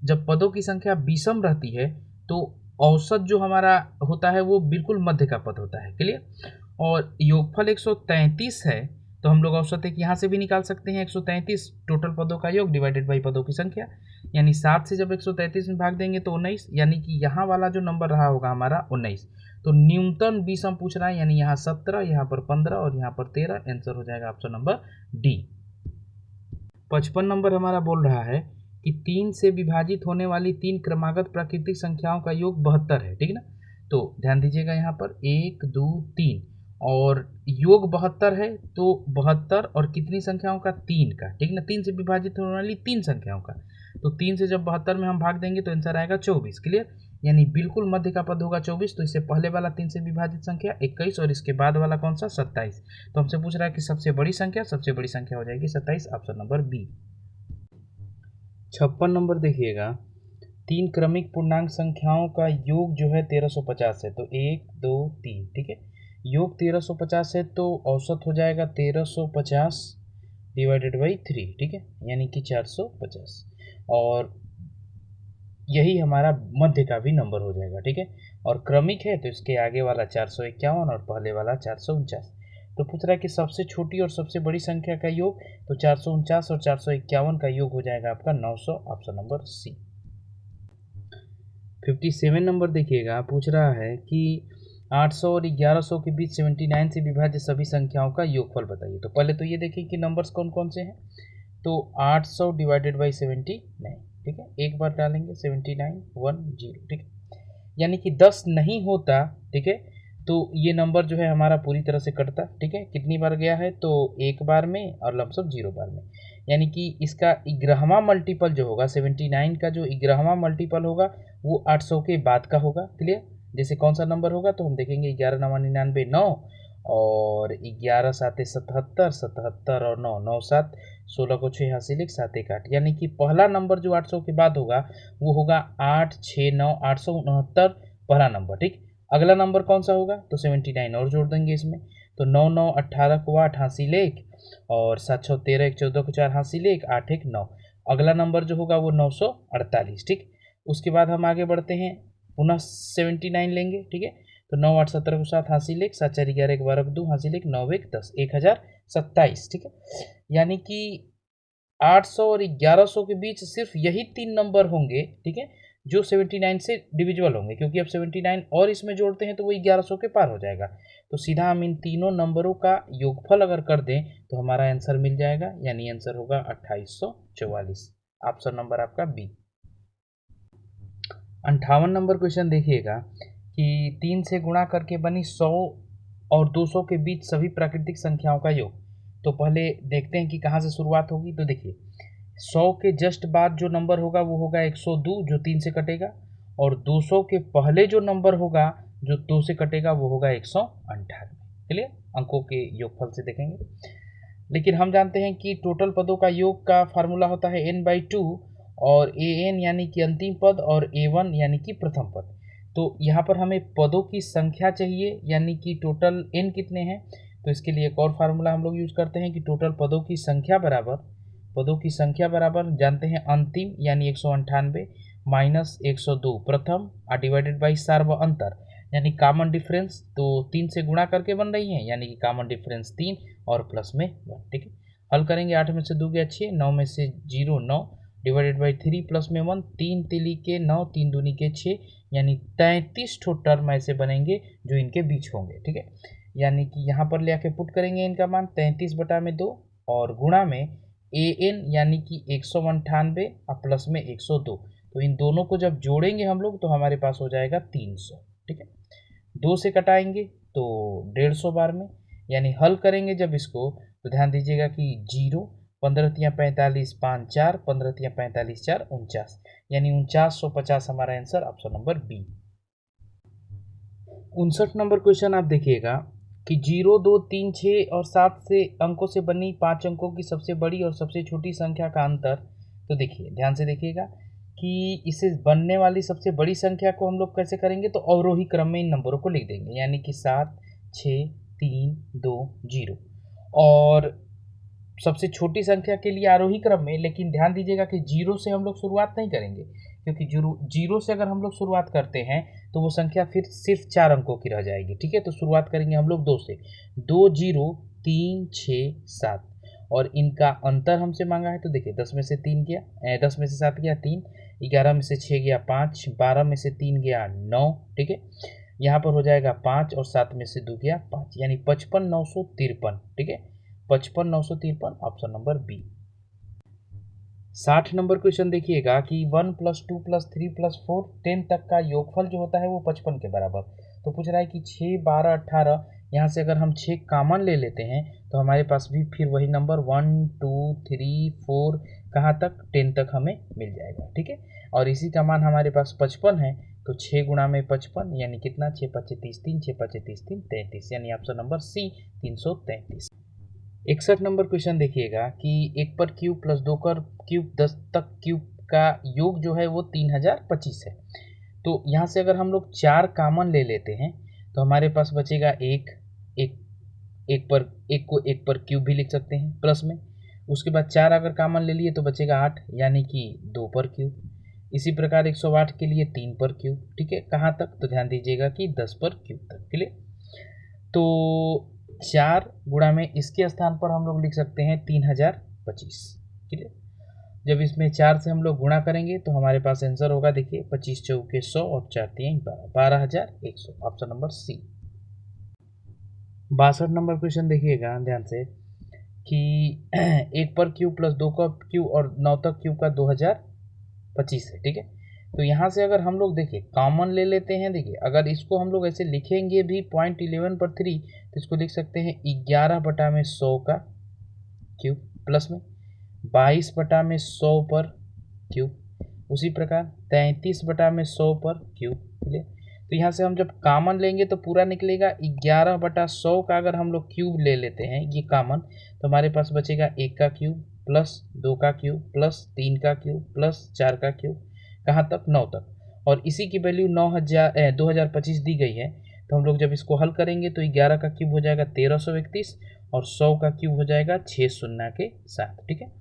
जब पदों की संख्या विषम रहती है तो औसत जो हमारा होता है वो बिल्कुल मध्य का पद होता है, क्लियर। और योगफल 133 है, तो हम लोग औसत एक यहाँ से भी निकाल सकते हैं, 133 टोटल पदों का योग डिवाइडेड बाई पदों की संख्या, यानी 7 से जब 133 में भाग देंगे तो 19, यानी कि यहाँ वाला जो नंबर रहा होगा हमारा 19। तो न्यूनतम विषम पूछ रहा है, यानी यहाँ 17, यहाँ पर 15 और यहाँ पर 13, आंसर हो जाएगा ऑप्शन नंबर डी। 55 नंबर हमारा बोल रहा है कि 3 से विभाजित होने वाली 3 क्रमागत प्राकृतिक संख्याओं का योग 72 है, ठीक ना। तो ध्यान दीजिएगा यहाँ पर 1 2 3 और योग 72 है, तो 72 और कितनी संख्याओं का, 3 का, ठीक ना। 3 से विभाजित होने वाली 3 संख्याओं का, तो 3 से जब 72 में हम भाग देंगे तो आंसर आएगा 24, क्लियर। यानी बिल्कुल मध्य का पद होगा 24, तो इससे पहले वाला 3 से विभाजित संख्या 21 और इसके बाद वाला कौन सा, 27। तो हमसे पूछ रहा है कि सबसे बड़ी संख्या हो जाएगी 27, ऑप्शन नंबर बी। 56 नंबर देखिएगा, 3 क्रमिक पूर्णांक संख्याओं का योग जो है 1350 है, तो 1 2 3, ठीक है। योग 1350 है, तो औसत हो जाएगा 1350 डिवाइडेड बाई 3, ठीक है, यानी कि 450 और यही हमारा मध्य का भी नंबर हो जाएगा, ठीक है। और क्रमिक है तो इसके आगे वाला 451 और पहले वाला 449। तो पूछ रहा है कि सबसे छोटी और सबसे बड़ी संख्या का योग, तो 449 और 451 का योग हो जाएगा आपका 900, ऑप्शन नंबर सी। 57 नंबर देखिएगा, पूछ रहा है कि 800 और 1100 के बीच 79 से विभाज्य सभी संख्याओं का योगफल बताइए। तो पहले तो ये देखिए कि नंबर्स कौन कौन से हैं, तो 800 डिवाइडेड बाई 79, ठीक है, एक बार डालेंगे 79 1 0, ठीक है, यानी कि 10 नहीं होता, ठीक है। तो ये नंबर जो है हमारा पूरी तरह से कटता, ठीक है। कितनी बार गया है, तो एक बार में और लमसम 0 बार में, यानी कि इसका 11वां मल्टीपल जो होगा 79 का, जो 11वां मल्टीपल होगा वो 800 के बाद का होगा, क्लियर। जैसे कौन सा नंबर होगा, तो हम देखेंगे 11 9 99 9 और 11 7 77 77 और 9 9 7 16 को 6 हासिल 1 7 1 8, यानी कि पहला नंबर जो 800 के बाद होगा वो होगा 8 6 9 869 पहला नंबर, ठीक। अगला नंबर कौन सा होगा, तो 79 और जोड़ देंगे इसमें, तो 9 9 18 को 8 हासिल 1 और 7 6 13 1 14 को 4 हासिल 1 8 1 9। अगला नंबर जो होगा वो 948, ठीक। उसके बाद हम आगे बढ़ते हैं, पुनः 79 लेंगे, ठीक है। तो 9 8 17 को 7 हासिल 1 7 4 11 1 12 2 हासिल 1 9 1 10 1027, ठीक है। यानी कि 800 और 1100 के बीच सिर्फ यही 3 नंबर होंगे, ठीक है, जो 79 से डिविजिबल होंगे, क्योंकि अब 79 और इसमें जोड़ते हैं तो वो 1100 के पार हो जाएगा। तो सीधा हम इन तीनों नंबरों का योगफल अगर कर दें तो हमारा आंसर मिल जाएगा, यानी आंसर होगा 2844। ऑप्शन नंबर आपका बी। 58 नंबर क्वेश्चन देखिएगा कि 3 से गुणा करके बनी 100 और 200 के बीच सभी प्राकृतिक संख्याओं का योग। तो पहले देखते हैं कि कहाँ से शुरुआत होगी। तो देखिए 100 के जस्ट बाद जो नंबर होगा वो होगा 102 जो 3 से कटेगा, और 200 के पहले जो नंबर होगा जो 2 से कटेगा वो होगा 198। चलिए अंकों के योगफल से देखेंगे। लेकिन हम जानते हैं कि टोटल पदों का योग का फार्मूला होता है n/2, और an यानी कि अंतिम पद और a1 यानी कि प्रथम पद। तो यहाँ पर हमें पदों की संख्या चाहिए, यानी कि टोटल n कितने हैं। तो इसके लिए एक और फार्मूला हम लोग यूज करते हैं कि टोटल पदों की संख्या बराबर जानते हैं अंतिम यानी 198 माइनस 102 प्रथम डिवाइडेड बाई सार्व अंतर यानी कॉमन डिफरेंस। तो 3 से गुणा करके बन रही है, यानी कि कॉमन डिफरेंस 3 और प्लस में 1। ठीक है, हल करेंगे। 8 में से 2 गया 6, 9 में से 0 9 डिवाइडेड बाई 3 प्लस में 1, 3 तिली के 9, 3 दूनी के 6, यानी 33 ठो टर्म ऐसे बनेंगे जो इनके बीच होंगे। ठीक है, यानी कि यहाँ पर ले आके पुट करेंगे इनका मान 33/2 और गुणा में an यानी कि 198 और प्लस में 102। तो इन दोनों को जब जोड़ेंगे हम लोग तो हमारे पास हो जाएगा 300। ठीक है, 2 से कटाएंगे तो 150 बार में, यानी हल करेंगे जब इसको तो ध्यान दीजिएगा कि 0 15 तियाँ 45 5 4 15 तियाँ 45 4 49, यानी 4950 हमारा answer option number B. 59 number question आप देखिएगा कि 0 2 3 6 और 7 से अंकों से बनी 5 अंकों की सबसे बड़ी और सबसे छोटी संख्या का अंतर। तो देखिए ध्यान से देखिएगा कि इसे बनने वाली सबसे बड़ी संख्या को हम लोग कैसे करेंगे, तो अवरोही क्रम में इन नंबरों को लिख देंगे, यानी कि 7 6 3 2 0। और सबसे छोटी संख्या के लिए आरोही क्रम में, लेकिन ध्यान दीजिएगा कि 0 से हम लोग शुरुआत नहीं करेंगे, क्योंकि 0 से अगर हम लोग शुरुआत करते हैं तो वो संख्या फिर सिर्फ 4 अंकों की रह जाएगी। ठीक है, तो शुरुआत करेंगे हम लोग 2 से, 2 0 3 6 7, और इनका अंतर हमसे मांगा है। तो देखिए 10 में से 3 गया 10 में से 7 गया 3, 11 में से 6 गया 5, 12 में से 3 गया 9। ठीक है, यहाँ पर हो जाएगा 5 और 7 में से 2 गया 5, यानी 55 953। ठीक है, 55 953 option number B. 60 number question देखिएगा कि 1 + 2 + 3 + 4 10 तक का योगफल जो होता है वो 55 के बराबर। तो पूछ रहा है कि 6 12 18, यहाँ से अगर हम 6 कॉमन ले लेते हैं तो हमारे पास भी फिर वही नंबर 1 2 3 4 कहाँ तक 10 तक हमें मिल जाएगा। ठीक है, और इसी का मान हमारे पास 55 है, तो 6 गुणा में 55 यानी कितना 6 5 30 3 6 5 30 3 33, यानी option number C 333। 61 number question देखिएगा कि 1 पर क्यूब प्लस 2 पर क्यूब 10 तक क्यूब का योग जो है वो 3025 है। तो यहाँ से अगर हम लोग 4 कॉमन ले लेते हैं तो हमारे पास बचेगा एक को 1 पर क्यूब भी लिख सकते हैं प्लस में। उसके बाद 4 अगर कॉमन ले लिए तो बचेगा 8, यानी कि 2 पर क्यूब। इसी प्रकार 108 के लिए 3 पर क्यूब। ठीक है, कहाँ तक, तो ध्यान दीजिएगा कि 10 पर क्यूब तक के लिए। तो 4 गुणा में इसके स्थान पर हम लोग लिख सकते हैं 3025। ठीक है, जब इसमें 4 से हम लोग गुणा करेंगे तो हमारे पास आंसर होगा, देखिए 25 चौके 100 और 4 3 12, 12100 option number C. 62 number question देखिएगा ध्यान से कि 1 पर क्यूब प्लस 2 का क्यूब और 9 तक क्यूब का 2025 है। ठीक है, तो यहाँ से अगर हम लोग देखिए कॉमन ले लेते हैं, देखिए अगर इसको हम लोग ऐसे लिखेंगे भी 0.11 पर 3, तो इसको लिख सकते हैं 11/100 का क्यूब प्लस में 22/100 पर क्यूब, उसी प्रकार 33/100 पर क्यूब। चलिए, तो यहाँ से हम जब कॉमन लेंगे तो पूरा निकलेगा 11/100 का अगर हम लोग क्यूब ले लेते हैं ये कॉमन, तो हमारे पास बचेगा 1 का क्यूब प्लस 2 का क्यूब प्लस 3 का क्यूब प्लस 4 का क्यूब, कहाँ तक 9 तक। और इसी की वैल्यू 2025 दी गई है, तो हम लोग जब इसको हल करेंगे तो 11 का क्यूब हो जाएगा 1331 और 100 का क्यूब हो जाएगा 6 शून्य के साथ। ठीक है,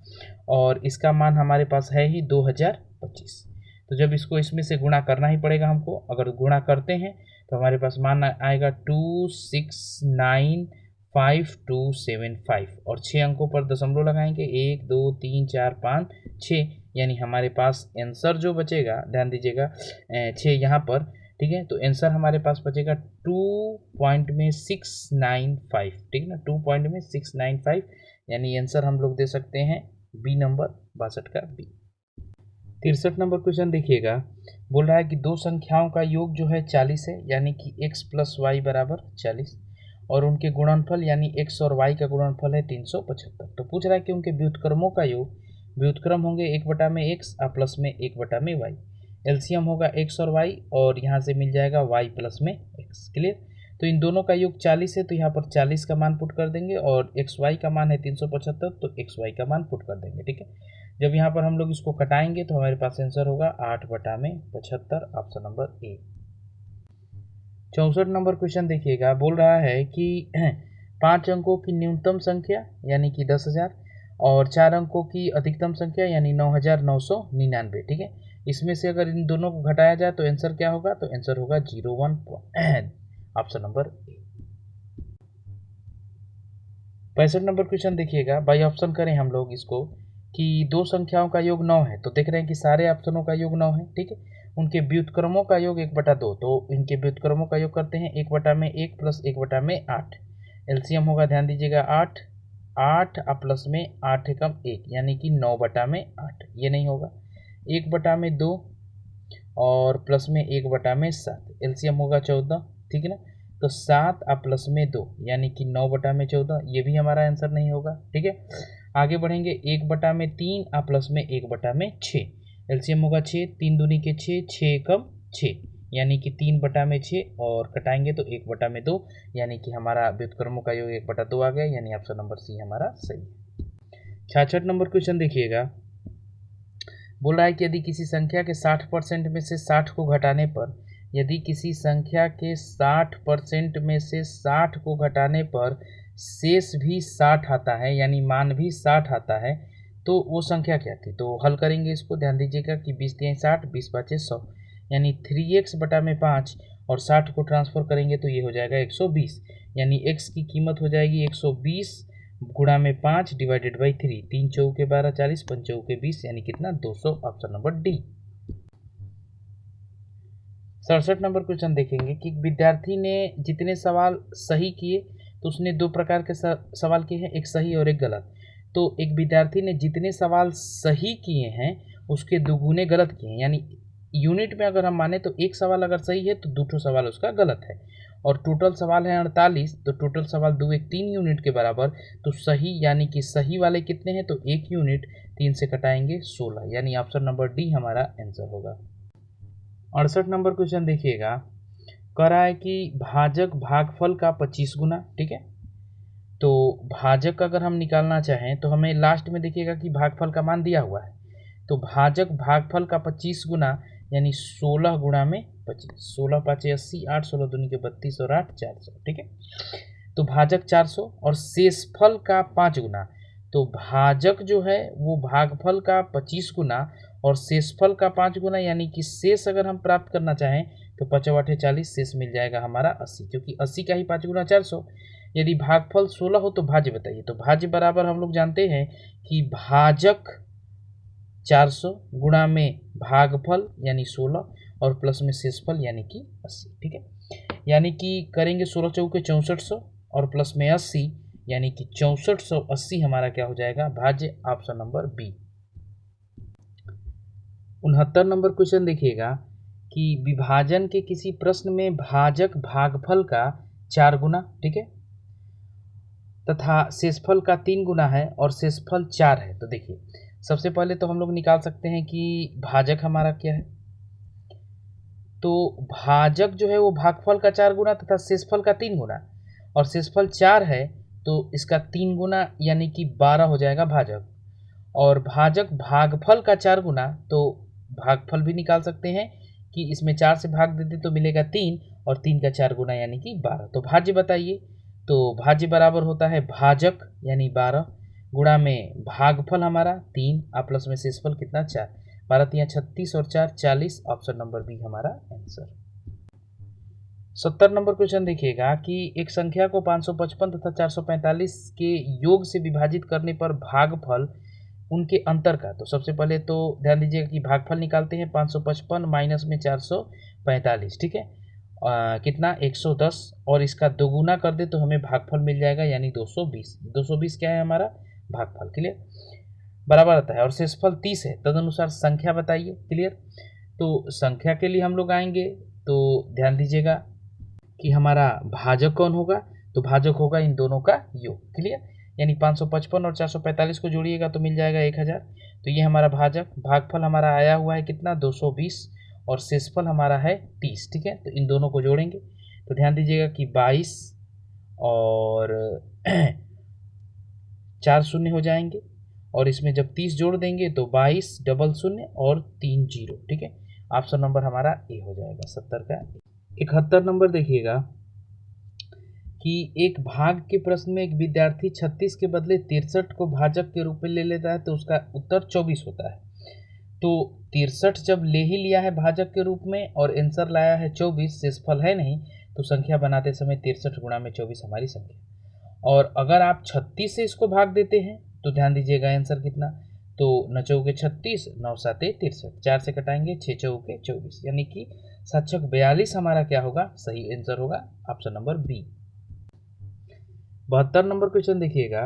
और इसका मान हमारे पास है ही 2025। तो जब इसको इसमें से गुणा करना ही पड़ेगा हमको, अगर गुणा करते हैं तो हमारे पास मान आएगा 2695 275 और 6 अंकों पर दशमलव लगाएंगे 1 2 3 4 5 6, यानी हमारे पास आंसर जो बचेगा, ध्यान दीजिएगा 6 यहाँ पर, ठीक है। तो आंसर हमारे पास बचेगा 2.695, ठीक है ना, 2.695, यानी आंसर हम लोग दे सकते हैं बी नंबर, 62 का बी। 63 नंबर क्वेश्चन देखिएगा, बोल रहा है कि दो संख्याओं का योग जो है 40 है, यानी कि x प्लस वाई बराबर 40, और उनके गुणनफल यानी x और y का गुणनफल है 375। तो पूछ रहा है कि उनके व्युत्क्रमों का योग, व्युत्क्रम होंगे 1/x प्लस में 1/y, एलसीएम होगा x और y, और यहाँ से मिल जाएगा y प्लस में x। क्लियर। तो इन दोनों का योग 40 है, तो यहाँ पर 40 का मान पुट कर देंगे, और एक्स वाई का मान है 375, तो एक्स वाई का मान पुट कर देंगे, ठीक है। जब यहाँ पर हम लोग इसको कटाएंगे तो हमारे पास आंसर होगा 8/75, option number A. 64 number question देखिएगा, बोल रहा है कि 5 अंकों की न्यूनतम संख्या यानी कि 10,000 और 4 अंकों की अधिकतम संख्या यानी 9,999, ठीक है। इसमें से अगर इन दोनों को घटाया जाए तो आंसर क्या होगा, तो आंसर होगा 01, option number A. 65 number question देखिएगा, बाई ऑप्शन करें हम लोग इसको कि दो संख्याओं का योग 9 है, तो देख रहे हैं कि सारे ऑप्शनों का योग 9 है, ठीक है। उनके व्युत्क्रमों का योग 1/2, तो इनके व्युत्क्रमों का योग करते हैं 1/1 प्लस 1/8, एलसीएम होगा, ध्यान दीजिएगा 8, 8 प्लस में 8 एकम 1 यानी कि 9/8, ये नहीं होगा, 1/2 और प्लस में 1/7, एलसीएम होगा 14, ठीक है ना। तो 7 प्लस में 2 यानी कि 9/14, ये भी हमारा आंसर नहीं होगा, ठीक है। आगे बढ़ेंगे, 1/3 प्लस में 1/6, एलसीएम होगा 6, 3 दूनी के 6, 6 एकम 6 यानी कि 3/6, और कटाएंगे तो 1/2 यानी कि हमारा व्युत्क्रमों का योग 1/2 आ गया, यानी ऑप्शन नंबर सी हमारा सही है। 66 नंबर क्वेश्चन देखिएगा, बोल रहा है कि यदि किसी संख्या के 60% में से 60 को घटाने पर, यदि किसी संख्या के 60% में से 60 को घटाने पर शेष भी 60 आता है, यानी मान भी 60 आता है, तो वो संख्या क्या थी। तो हल करेंगे इसको, ध्यान दीजिएगा कि 20 × 60, 20×5 100, यानी 3x/5, और 60 को ट्रांसफर करेंगे तो ये हो जाएगा 120, यानी x की कीमत हो जाएगी 120 गुणा में 5 डिवाइडेड बाई 3, 3 चौके 12, 40, 5 चौके 20, यानी कितना 200, option number D. 67 number question देखेंगे कि विद्यार्थी ने जितने सवाल सही किए, तो उसने दो प्रकार के सवाल किए हैं, एक सही और एक गलत। तो एक विद्यार्थी ने जितने सवाल सही किए हैं उसके दुगुने गलत किए हैं, यानी यूनिट में अगर हम माने तो एक सवाल अगर सही है तो दूसरा सवाल उसका गलत है, और टोटल सवाल है 48, तो टोटल सवाल 2 1 3 यूनिट के बराबर, तो सही यानी कि सही वाले कितने हैं, तो 1 यूनिट, 3 से कटाएंगे 16, यानी ऑप्शन नंबर डी हमारा आंसर होगा। 68 नंबर क्वेश्चन देखिएगा, कह रहा है कि भाजक भागफल का 25 गुना, ठीक है। तो भाजक अगर हम निकालना चाहें तो हमें लास्ट में देखिएगा कि भागफल का मान दिया हुआ है, तो भाजक भागफल का 25 गुना यानी 16 गुणा में 25, 16 5 80, 8 16 दूनी के 32 और 8 400, ठीक है। तो भाजक 400, और शेषफल का 5 गुना, तो भाजक जो है वो भागफल का 25 गुना और शेषफल का 5 गुना, यानी कि शेष अगर हम प्राप्त करना चाहें तो 5 8 40, शेष मिल जाएगा हमारा 80, क्योंकि 80 का ही 5 गुना 400। यदि भागफल 16 हो तो भाज्य बताइए, तो भाज्य बराबर हम लोग जानते हैं कि भाजक 400 गुणा में भागफल यानी 16 और प्लस में शेषफल यानी कि 80, ठीक है। यानी कि करेंगे 16 चौके 6400 और प्लस में 80, यानी कि 6480 हमारा क्या हो जाएगा, भाज्य, option number B. 69 number question देखिएगा कि विभाजन के किसी प्रश्न में भाजक भागफल का 4 गुना, ठीक है, तथा शेषफल का 3 गुना है और शेषफल 4 है। तो देखिए सबसे पहले तो हम लोग निकाल सकते हैं कि भाजक हमारा क्या है, तो भाजक जो है वो भागफल का 4 गुना तथा शेषफल का 3 गुना, और शेषफल 4 है तो इसका 3 गुना यानी कि 12 हो जाएगा भाजक, और भाजक भागफल का 4 गुना, तो भागफल भी निकाल सकते हैं कि इसमें 4 से भाग देते तो मिलेगा 3, और 3 का 4 गुना यानी कि 12। तो भाज्य बताइए, तो भाज्य बराबर होता है भाजक यानी 12 गुणा में भागफल हमारा 3 प्लस में शेषफल कितना 4, 12 3 36 और 4 40, ऑप्शन नंबर बी हमारा आंसर। 70 नंबर क्वेश्चन देखिएगा कि एक संख्या को 555 तथा 445 के योग से विभाजित करने पर भागफल उनके अंतर का। तो सबसे पहले तो ध्यान दीजिएगा कि भागफल निकालते हैं, 555 माइनस में 445, ठीक है। कितना 110, और इसका दोगुना कर दे तो हमें भागफल मिल जाएगा, यानी 220। 220 क्या है हमारा भागफल, क्लियर, बराबर आता है। और शेषफल 30 है, तदनुसार संख्या बताइए, क्लियर। तो संख्या के लिए हम लोग आएंगे, तो ध्यान दीजिएगा कि हमारा भाजक कौन होगा, तो भाजक होगा इन दोनों का योग, क्लियर। यानी 555 और 445 को जोड़िएगा तो मिल जाएगा 1000। तो ये हमारा भाजक, भागफल हमारा आया हुआ है कितना 220, और शेषफल हमारा है 30, ठीक है। तो इन दोनों को जोड़ेंगे तो ध्यान दीजिएगा कि 22 और 4 शून्य हो जाएंगे, और इसमें जब 30 जोड़ देंगे तो 22 डबल शून्य और 3 जीरो, ठीक है। ऑप्शन नंबर हमारा ए हो जाएगा 70 का। 71 नंबर देखिएगा कि एक भाग के प्रश्न में एक विद्यार्थी 36 के बदले 63 को भाजक के रूप में ले लेता है, तो उसका उत्तर 24 होता है। तो 63 जब ले ही लिया है भाजक के रूप में और आंसर लाया है 24, शेषफल है नहीं, तो संख्या बनाते समय 63 गुणा में 24 हमारी संख्या। और अगर आप 36 से इसको भाग देते हैं तो ध्यान दीजिएगा आंसर कितना, तो 9 चौके 36, 9 साते 63, 4 से कटाएंगे 6 चौके 24, यानी कि 7 छक 42 हमारा क्या होगा, सही आंसर होगा option number B. 72 number question देखिएगा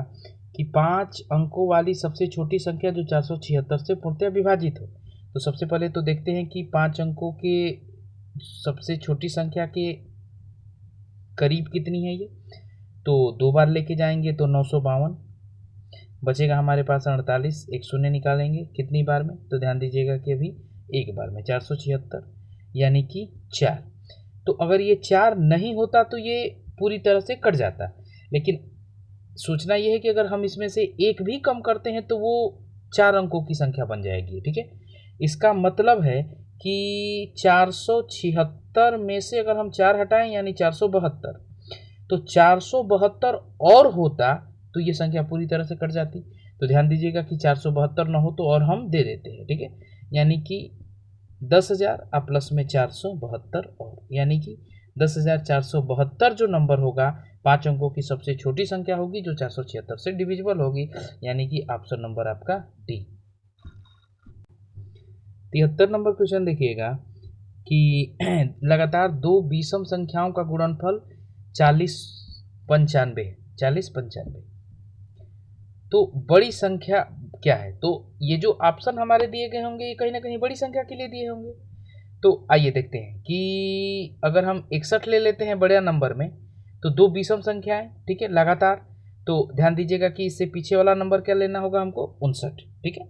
कि 5 अंकों वाली सबसे छोटी संख्या जो 476 से पूर्णतः विभाजित हो। तो सबसे पहले तो देखते हैं कि 5 अंकों के सबसे छोटी संख्या के करीब कितनी है ये। तो 2 बार लेके जाएंगे तो 952 बचेगा हमारे पास 48, एक शून्य निकालेंगे कितनी बार में, तो ध्यान दीजिएगा कि अभी एक बार में 476, यानी कि 4। तो अगर ये 4 नहीं होता तो ये पूरी तरह से कट जाता, लेकिन सोचना यह है कि अगर हम इसमें से एक भी कम करते हैं तो वो 4 अंकों की संख्या बन जाएगी, ठीक है। इसका मतलब है कि 476 में से अगर हम 4 हटाएं यानी 472, तो 472 और होता तो ये संख्या पूरी तरह से कट जाती। तो ध्यान दीजिएगा कि 472 ना हो तो और हम दे देते हैं, ठीक है। यानी कि 10,000 प्लस में 472 और, यानी कि 10,472 जो नंबर होगा 5 अंकों की सबसे छोटी संख्या होगी जो 476 से डिविजिबल होगी, यानी कि ऑप्शन नंबर आपका डी। 73 नंबर क्वेश्चन देखिएगा कि लगातार दो विषम संख्याओं का गुणनफल 40 95, तो बड़ी संख्या क्या है। तो ये जो ऑप्शन हमारे दिए गए होंगे ये कहीं ना कहीं बड़ी संख्या के लिए दिए होंगे। तो आइए देखते हैं कि अगर हम 61 ले लेते हैं बड़े नंबर में, तो दो विषम संख्याएं, ठीक है, लगातार। तो ध्यान दीजिएगा कि इससे पीछे वाला नंबर क्या लेना होगा हमको 59, ठीक है।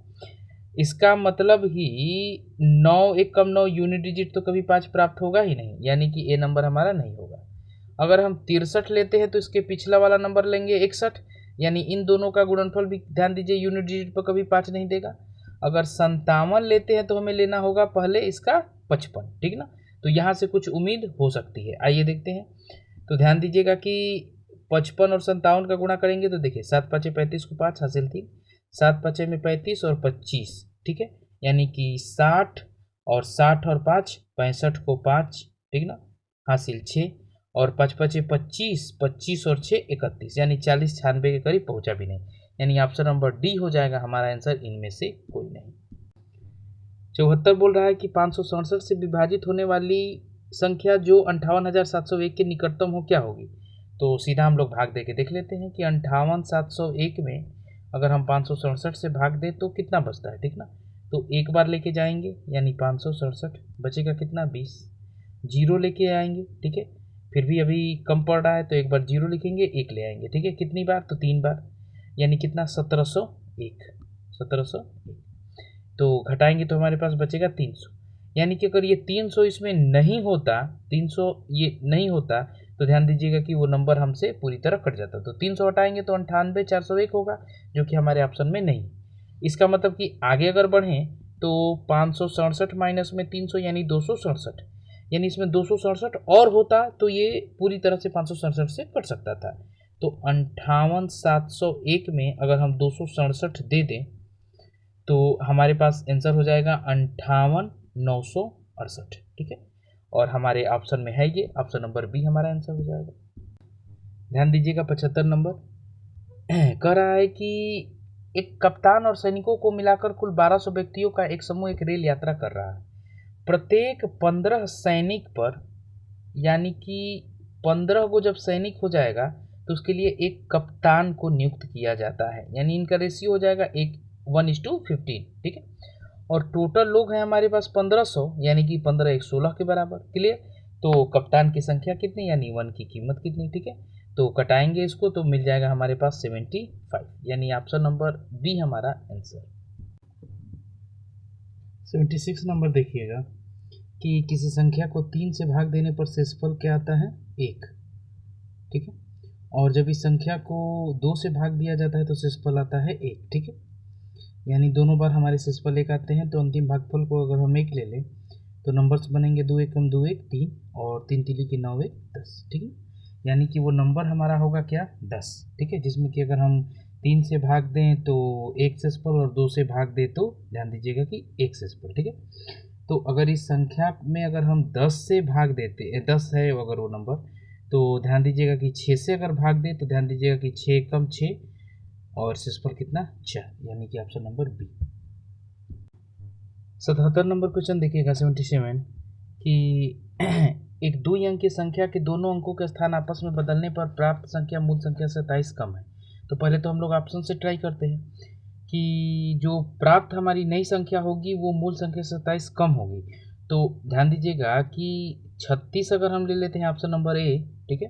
इसका मतलब ही 9 एक कम 9 यूनिट डिजिट तो कभी 5 प्राप्त होगा ही नहीं, यानी कि ए नंबर हमारा नहीं होगा। अगर हम 63 लेते हैं तो इसके पिछला वाला नंबर लेंगे 61, यानी इन दोनों का गुणनफल भी ध्यान दीजिए यूनिट डिजिट पर कभी 5 नहीं देगा। अगर 57 लेते हैं तो हमें लेना होगा पहले इसका 55, ठीक ना। तो यहाँ से कुछ उम्मीद हो सकती है, आइए देखते हैं। तो ध्यान दीजिएगा कि 55 और 57 का गुणा करेंगे तो देखिए 7 5 35 को 5 हासिल थी, 7 5 में 35 और 25, ठीक है, यानी कि 60 और 60 और 5 65 को 5, ठीक ना, हासिल 6 और 5 5 25, 25 और 6 31, यानी 40 96 के करीब पहुंचा भी नहीं, यानी ऑप्शन नंबर डी हो जाएगा हमारा आंसर, इनमें से कोई नहीं। 74 बोल रहा है कि 567 से विभाजित होने वाली संख्या जो 58,701 के निकटतम हो क्या होगी। तो सीधा हम लोग भाग दे के देख लेते हैं कि 58,701 में अगर हम 567 से भाग दें तो कितना बचता है, ठीक ना। तो एक बार लेके जाएंगे यानी 567, बचेगा कितना 20, जीरो लेके आएंगे, ठीक है, फिर भी अभी कम पड़ रहा है तो एक बार जीरो लिखेंगे, एक ले आएंगे, ठीक है, कितनी बार, तो 3 बार, यानी कितना 1701, 1701। तो घटाएंगे तो हमारे पास बचेगा 300, यानी कि अगर ये 300 इसमें नहीं होता, 300 ये नहीं होता तो ध्यान दीजिएगा कि वो नंबर हमसे पूरी तरह कट जाता। तो 300 हटाएंगे तो 98,401 होगा, जो कि हमारे ऑप्शन में नहीं। इसका मतलब कि आगे अगर बढ़ें तो 567 माइनस में 300 यानी 267, यानी इसमें 267 और होता तो ये पूरी तरह से 567 से कट सकता था। तो 58,701 में अगर हम 267 दे दें तो हमारे पास आंसर हो जाएगा 58,968, ठीक है, और हमारे ऑप्शन में है ये, ऑप्शन नंबर बी हमारा आंसर हो जाएगा। ध्यान दीजिएगा 75 नंबर कह रहा है कि एक कप्तान और सैनिकों को मिलाकर कुल 1200 व्यक्तियों का एक समूह एक रेल यात्रा कर रहा है। प्रत्येक 15 सैनिक पर, यानी कि 15 को जब सैनिक हो जाएगा तो उसके लिए एक कप्तान को नियुक्त किया जाता है, यानी इनका रेशियो हो जाएगा 1:15, ठीक है। और टोटल लोग हैं हमारे पास 1500, यानी कि 15 1 16 के बराबर। क्लियर। तो कप्तान की संख्या कितनी, यानी 1 की कीमत कितनी, ठीक है। तो कटाएंगे इसको तो मिल जाएगा हमारे पास 75, यानी ऑप्शन नंबर बी हमारा आंसर। 76 नंबर देखिएगा कि किसी संख्या को 3 से भाग देने पर शेषफल क्या आता है, 1, ठीक है। और जब इस संख्या को 2 से भाग दिया जाता है तो शेषफल आता है 1, ठीक है। यानी दोनों बार हमारे शेषफल 1 आते हैं, तो अंतिम भागफल को अगर हम 1 ले लें तो नंबर्स बनेंगे 2 एकम 2 1 3 और 3 तिली की 9 1 10, ठीक है। यानी कि वो नंबर हमारा होगा क्या, 10, ठीक है। जिसमें कि अगर हम 3 से भाग दें तो 1 शेषफल और 2 से भाग दें तो ध्यान दीजिएगा कि 1 शेषफल, ठीक है। तो अगर इस संख्या में अगर हम 10 से भाग देते, 10 है अगर वो नंबर, तो ध्यान दीजिएगा कि 6 से अगर भाग दें तो ध्यान दीजिएगा कि 6 एकम 6 और शेषफल कितना, 4, यानी कि option number B. 77 number question देखिएगा 77 कि एक 2 अंक की संख्या के दोनों अंकों के स्थान आपस में बदलने पर प्राप्त संख्या मूल संख्या से 27 कम है। तो पहले तो हम लोग ऑप्शन से ट्राई करते हैं कि जो प्राप्त हमारी नई संख्या होगी वो मूल संख्या से 27 कम होगी। तो ध्यान दीजिएगा कि 36 अगर हम ले लेते हैं ऑप्शन नंबर ए, ठीक है।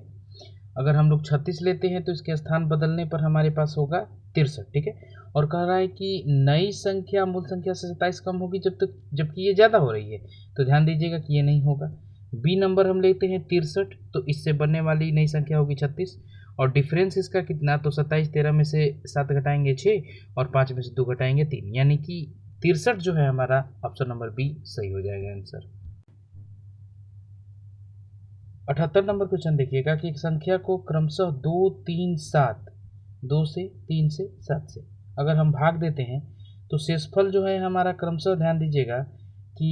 अगर हम लोग 36 लेते हैं तो इसके स्थान बदलने पर हमारे पास होगा 63, ठीक है। और कह रहा है कि नई संख्या मूल संख्या से 27 कम होगी जब तक जबकि ये ज़्यादा हो रही है। तो ध्यान दीजिएगा कि ये नहीं होगा। बी नंबर हम लेते हैं 63, तो इससे बनने वाली नई संख्या होगी 36 और डिफरेंस इसका कितना, तो 27 13 में से 7 घटाएंगे 6 और 5 में से 2 घटाएंगे 3, यानी कि 63 जो है हमारा ऑप्शन नंबर बी सही हो जाएगा आंसर। 78 नंबर क्वेश्चन देखिएगा कि एक संख्या को क्रमशः 2 3 7 2 से 3 से 7 से अगर हम भाग देते हैं तो शेषफल जो है हमारा क्रमशः ध्यान दीजिएगा कि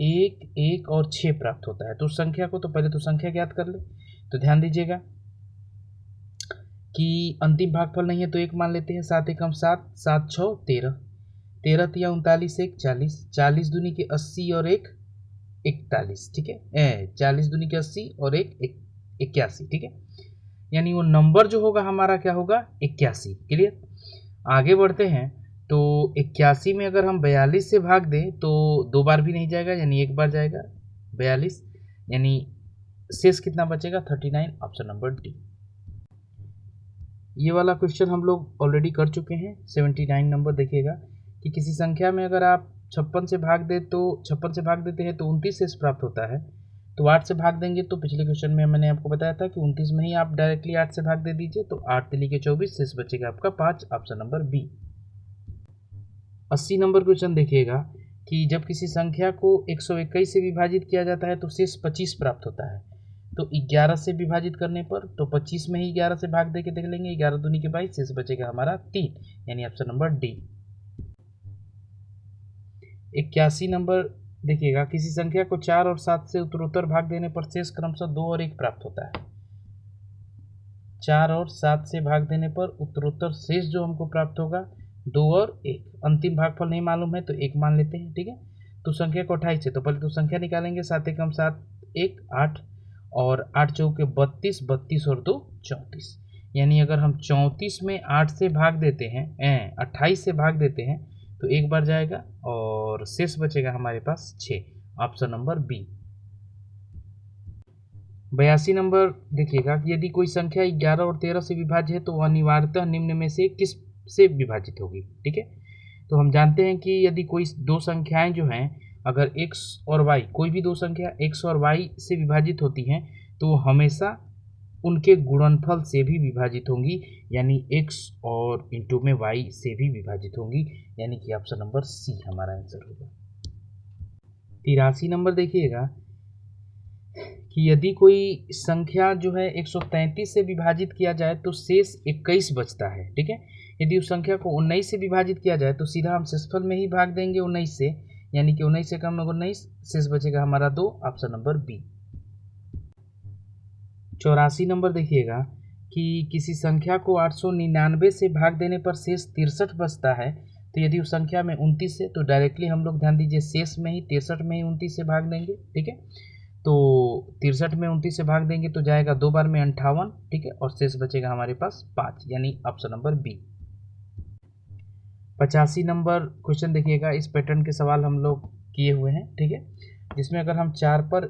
1 1 और 6 प्राप्त होता है। तो उस संख्या को तो पहले तो संख्या ज्ञात कर ले। तो ध्यान दीजिएगा कि अंतिम भागफल नहीं है तो 1 मान लेते हैं। 7 एकम 7 7 6 13 13 तिया 39 1 40 40 दूनी के 80 और 1 41, ठीक है। 40 दूनी के 80 और 1 81, ठीक है। यानी वो नंबर जो होगा हमारा क्या होगा, 81। क्लियर। आगे बढ़ते हैं तो 81 में अगर हम 42 से भाग दें तो 2 बार भी नहीं जाएगा, यानी 1 बार जाएगा 42, यानी शेष कितना बचेगा 39, ऑप्शन नंबर डी। ये वाला क्वेश्चन हम लोग ऑलरेडी कर चुके हैं। 79 नंबर देखिएगा कि किसी संख्या में अगर आप 56 से भाग दे तो 56 से भाग देते हैं तो 29 शेष प्राप्त होता है। तो 8 से भाग देंगे तो पिछले क्वेश्चन में मैंने आपको बताया था कि 29 में ही आप डायरेक्टली 8 से भाग दे दीजिए तो 8 तिली के 24 शेष बचेगा आपका 5, option number B. 80 number question देखिएगा कि जब किसी संख्या को 121 से विभाजित किया जाता है तो शेष 25 प्राप्त होता है। तो 11 से विभाजित करने पर तो 25 में ही 11 से भाग दे के देख लेंगे, 11 दूनी के 22 शेष बचेगा हमारा 3, यानी ऑप्शन नंबर डी। 81 नंबर देखिएगा किसी संख्या को 4 और 7 से उत्तरोत्तर भाग देने पर शेष क्रमशः 2 और 1 प्राप्त होता है। 4 और 7 से भाग देने पर उत्तरोत्तर शेष जो हमको प्राप्त होगा 2 और 1। अंतिम भागफल नहीं मालूम है तो 1 मान लेते हैं, ठीक है। तो संख्या को 28 से तो पहले तो संख्या निकालेंगे। 7 एकम 7 1 8 और 8 चौके 32 32 और 2 34, यानी अगर हम 34 में 8 से भाग देते हैं 28 से भाग देते हैं तो 1 बार जाएगा और शेष बचेगा हमारे पास 6, ऑप्शन नंबर बी। 82 नंबर देखिएगा कि यदि कोई संख्या 11 और 13 से विभाज्य है तो वह अनिवार्यतः निम्न में से किस से विभाजित होगी, ठीक है। तो हम जानते हैं कि यदि कोई दो संख्याएं जो हैं अगर x और y, कोई भी दो संख्या x और y से विभाजित होती हैं तो हमेशा उनके गुणनफल से भी विभाजित होंगी, यानी x और इंटू में y से भी विभाजित होंगी, यानी कि ऑप्शन नंबर सी हमारा आंसर होगा। 83 नंबर देखिएगा कि यदि कोई संख्या जो है 133 से विभाजित किया जाए तो शेष 21 बचता है, ठीक है। यदि उस संख्या को 19 से विभाजित किया जाए तो सीधा हम शेषफल में ही भाग देंगे 19 से, यानी कि 19 से कम 19 शेष बचेगा हमारा 2, ऑप्शन नंबर बी। 84 नंबर देखिएगा कि किसी संख्या को 899 से भाग देने पर शेष 63 बचता है, तो यदि उस संख्या में 29 है तो डायरेक्टली हम लोग ध्यान दीजिए शेष में ही 63 में ही 29 से भाग देंगे। ठीक है, तो 63 में 29 से भाग देंगे तो जाएगा 2 बार में 58। ठीक है, और शेष बचेगा हमारे पास 5, यानी option number B. 85 number question देखिएगा, इस पैटर्न के सवाल हम लोग किए हुए हैं। ठीक है, जिसमें अगर हम 4 पर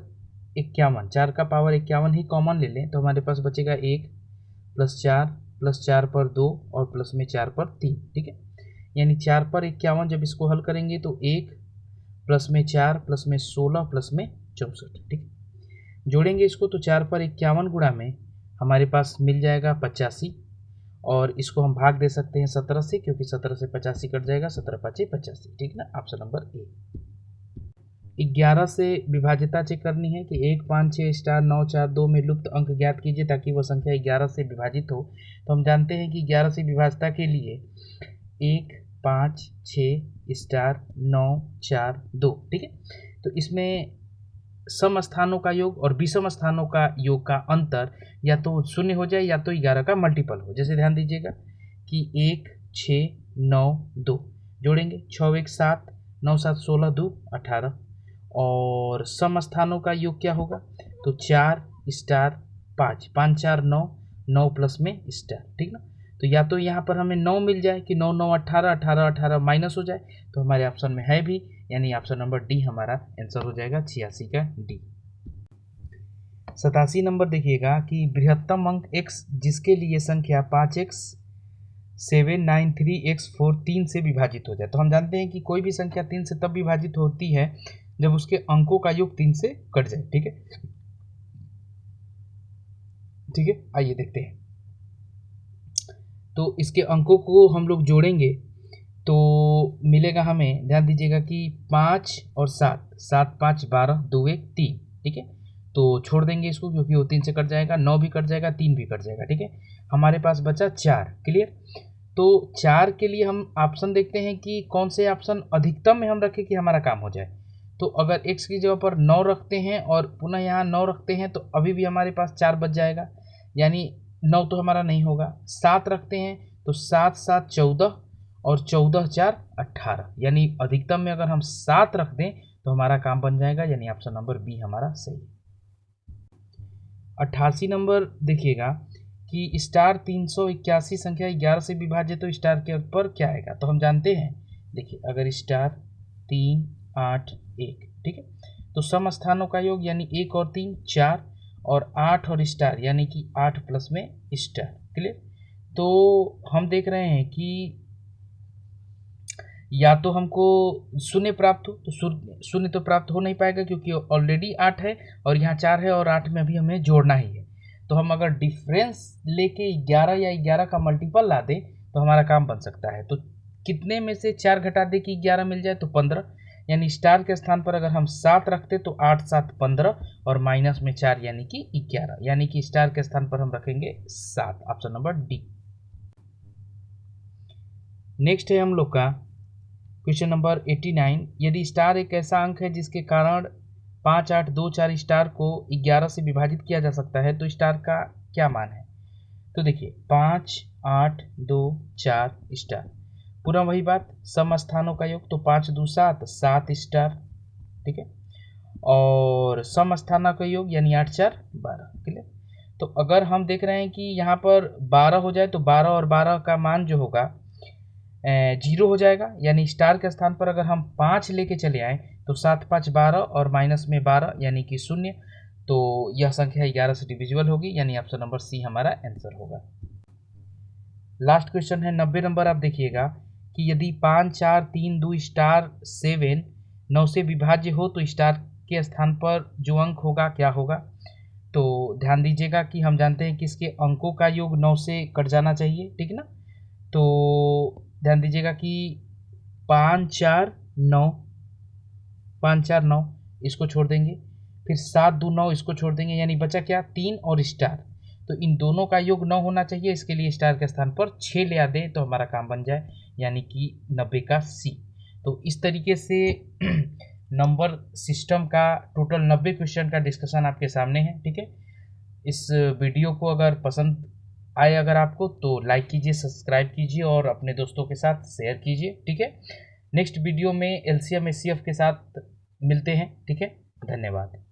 51, 4 का पावर 51 ही कॉमन ले लें तो हमारे पास बचेगा 1 + 4 पर 2 और प्लस में 4 पर 3। ठीक है, यानी 4 पर 51 जब इसको हल करेंगे तो 1 प्लस में 4 प्लस में 16 प्लस में 64। ठीक है, जोड़ेंगे इसको तो 4 पर 51 गुणा में हमारे पास मिल जाएगा 85, और इसको हम भाग दे सकते हैं 17 से, क्योंकि 17 से 85 कट जाएगा, 17 × 5 = 85। ठीक ना, ऑप्शन नंबर ए। 11 से विभाज्यता चेक करनी है कि 1 5 6 स्टार 9 4 2 में लुप्त अंक ज्ञात कीजिए ताकि वह संख्या 11 से विभाजित हो। तो हम जानते हैं कि 11 से विभाज्यता के लिए 1 5 6 स्टार 9 4 2। ठीक है, तो इसमें सम स्थानों का योग और विषम स्थानों का योग का अंतर या तो 0 हो जाए या तो 11 का मल्टीपल हो। जैसे ध्यान दीजिएगा कि 1 6 9 2 जोड़ेंगे, 6 1 7 9 7 16 2 18, और सम स्थानों का योग क्या होगा तो 4 स्टार 5 5 4 9 9 प्लस में स्टार। ठीक ना, तो या तो यहाँ पर हमें 9 मिल जाए कि 9 9 18 18 18 माइनस हो जाए, तो हमारे ऑप्शन में है भी, यानी ऑप्शन नंबर डी हमारा आंसर हो जाएगा 86 का डी। 87 नंबर देखिएगा कि बृहत्तम अंक x जिसके लिए संख्या 5x 793x4 3 से विभाजित हो जाए। तो हम जानते हैं कि कोई भी संख्या 3 से तब विभाजित होती है जब उसके अंकों का योग 3 से कट जाए। ठीक है, ठीक है, आइए देखते हैं। तो इसके अंकों को हम लोग जोड़ेंगे तो मिलेगा हमें, ध्यान दीजिएगा कि 5 और 7 7 5 12 2 1 3। ठीक है, तो छोड़ देंगे इसको क्योंकि वो 3 से कट जाएगा, 9 भी कट जाएगा, 3 भी कट जाएगा। ठीक है, हमारे पास बचा 4। क्लियर, तो 4 के लिए हम ऑप्शन देखते हैं कि कौन से ऑप्शन अधिकतम में हम रखें कि हमारा काम हो जाए। तो अगर x की जगह पर 9 रखते हैं और पुनः यहाँ 9 रखते हैं तो अभी भी हमारे पास 4 बच जाएगा, यानी 9 तो हमारा नहीं होगा। 7 रखते हैं तो 7 7 14 और 14 4 18, यानी अधिकतम में अगर हम 7 रख दें तो हमारा काम बन जाएगा, यानी ऑप्शन नंबर बी हमारा सही। 88 नंबर देखिएगा कि स्टार 381 संख्या 11 से विभाजित तो स्टार के ऊपर क्या आएगा। तो हम जानते हैं, देखिए अगर स्टार 3 8 1, ठीक है, तो सम स्थानों का योग यानी 1 और 3 4, और 8 और स्टार यानी कि 8 प्लस में स्टार। क्लियर, तो हम देख रहे हैं कि या तो हमको शून्य प्राप्त हो, तो शून्य तो प्राप्त हो नहीं पाएगा क्योंकि ऑलरेडी 8 है और यहाँ 4 है और 8 में अभी हमें जोड़ना ही है। तो हम अगर डिफरेंस लेके 11 या 11 का मल्टीपल ला दें तो हमारा काम बन सकता है। तो कितने में से 4 घटा दे कि 11 मिल जाए, तो 15, यानी स्टार के स्थान पर अगर हम 7 रखते तो 8 7 15 और माइनस में 4 यानी कि 11, यानी कि स्टार के स्थान पर हम रखेंगे 7, ऑप्शन नंबर डी। नेक्स्ट है हम लोग का क्वेश्चन नंबर 89। यदि स्टार एक ऐसा अंक है जिसके कारण 5 8 2 4 स्टार को 11 से विभाजित किया जा सकता है तो स्टार का क्या मान है। तो देखिए 5 8 2 4 स्टार, पूरा वही बात, सम स्थानों का योग, तो 5 2 7 7 स्टार। ठीक है, और सम स्थानों का योग यानी 8 4 12। क्लियर, तो अगर हम देख रहे हैं कि यहाँ पर 12 हो जाए तो 12 और 12 का मान जो होगा 0 हो जाएगा, यानी स्टार के स्थान पर अगर हम 5 लेके चले आए तो 7 5 12 और माइनस में 12 यानी कि 0, तो यह संख्या 11 से डिविजिबल होगी, यानी ऑप्शन नंबर सी हमारा आंसर होगा। लास्ट क्वेश्चन है 90 नंबर। आप देखिएगा कि यदि 5 4 3 2 स्टार 7 9 से विभाज्य हो तो स्टार के स्थान पर जो अंक होगा क्या होगा। तो ध्यान दीजिएगा कि हम जानते हैं कि इसके अंकों का योग 9 से कट जाना चाहिए। ठीक ना, तो ध्यान दीजिएगा कि 5 4 9 5 4 9 इसको छोड़ देंगे, फिर 7 2 9 इसको छोड़ देंगे, यानी बचा क्या 3 और स्टार। तो इन दोनों का योग 9 होना चाहिए, इसके लिए स्टार के स्थान पर 6 ले आ दें तो हमारा काम बन जाए, यानी कि 90 का सी। तो इस तरीके से नंबर सिस्टम का टोटल 90 क्वेश्चन का डिस्कशन आपके सामने है। ठीक है, इस वीडियो को अगर पसंद आए अगर आपको तो लाइक कीजिए, सब्सक्राइब कीजिए और अपने दोस्तों के साथ शेयर कीजिए। ठीक है, नेक्स्ट वीडियो में एलसीएम एचसीएफ के साथ मिलते हैं। ठीक है, धन्यवाद।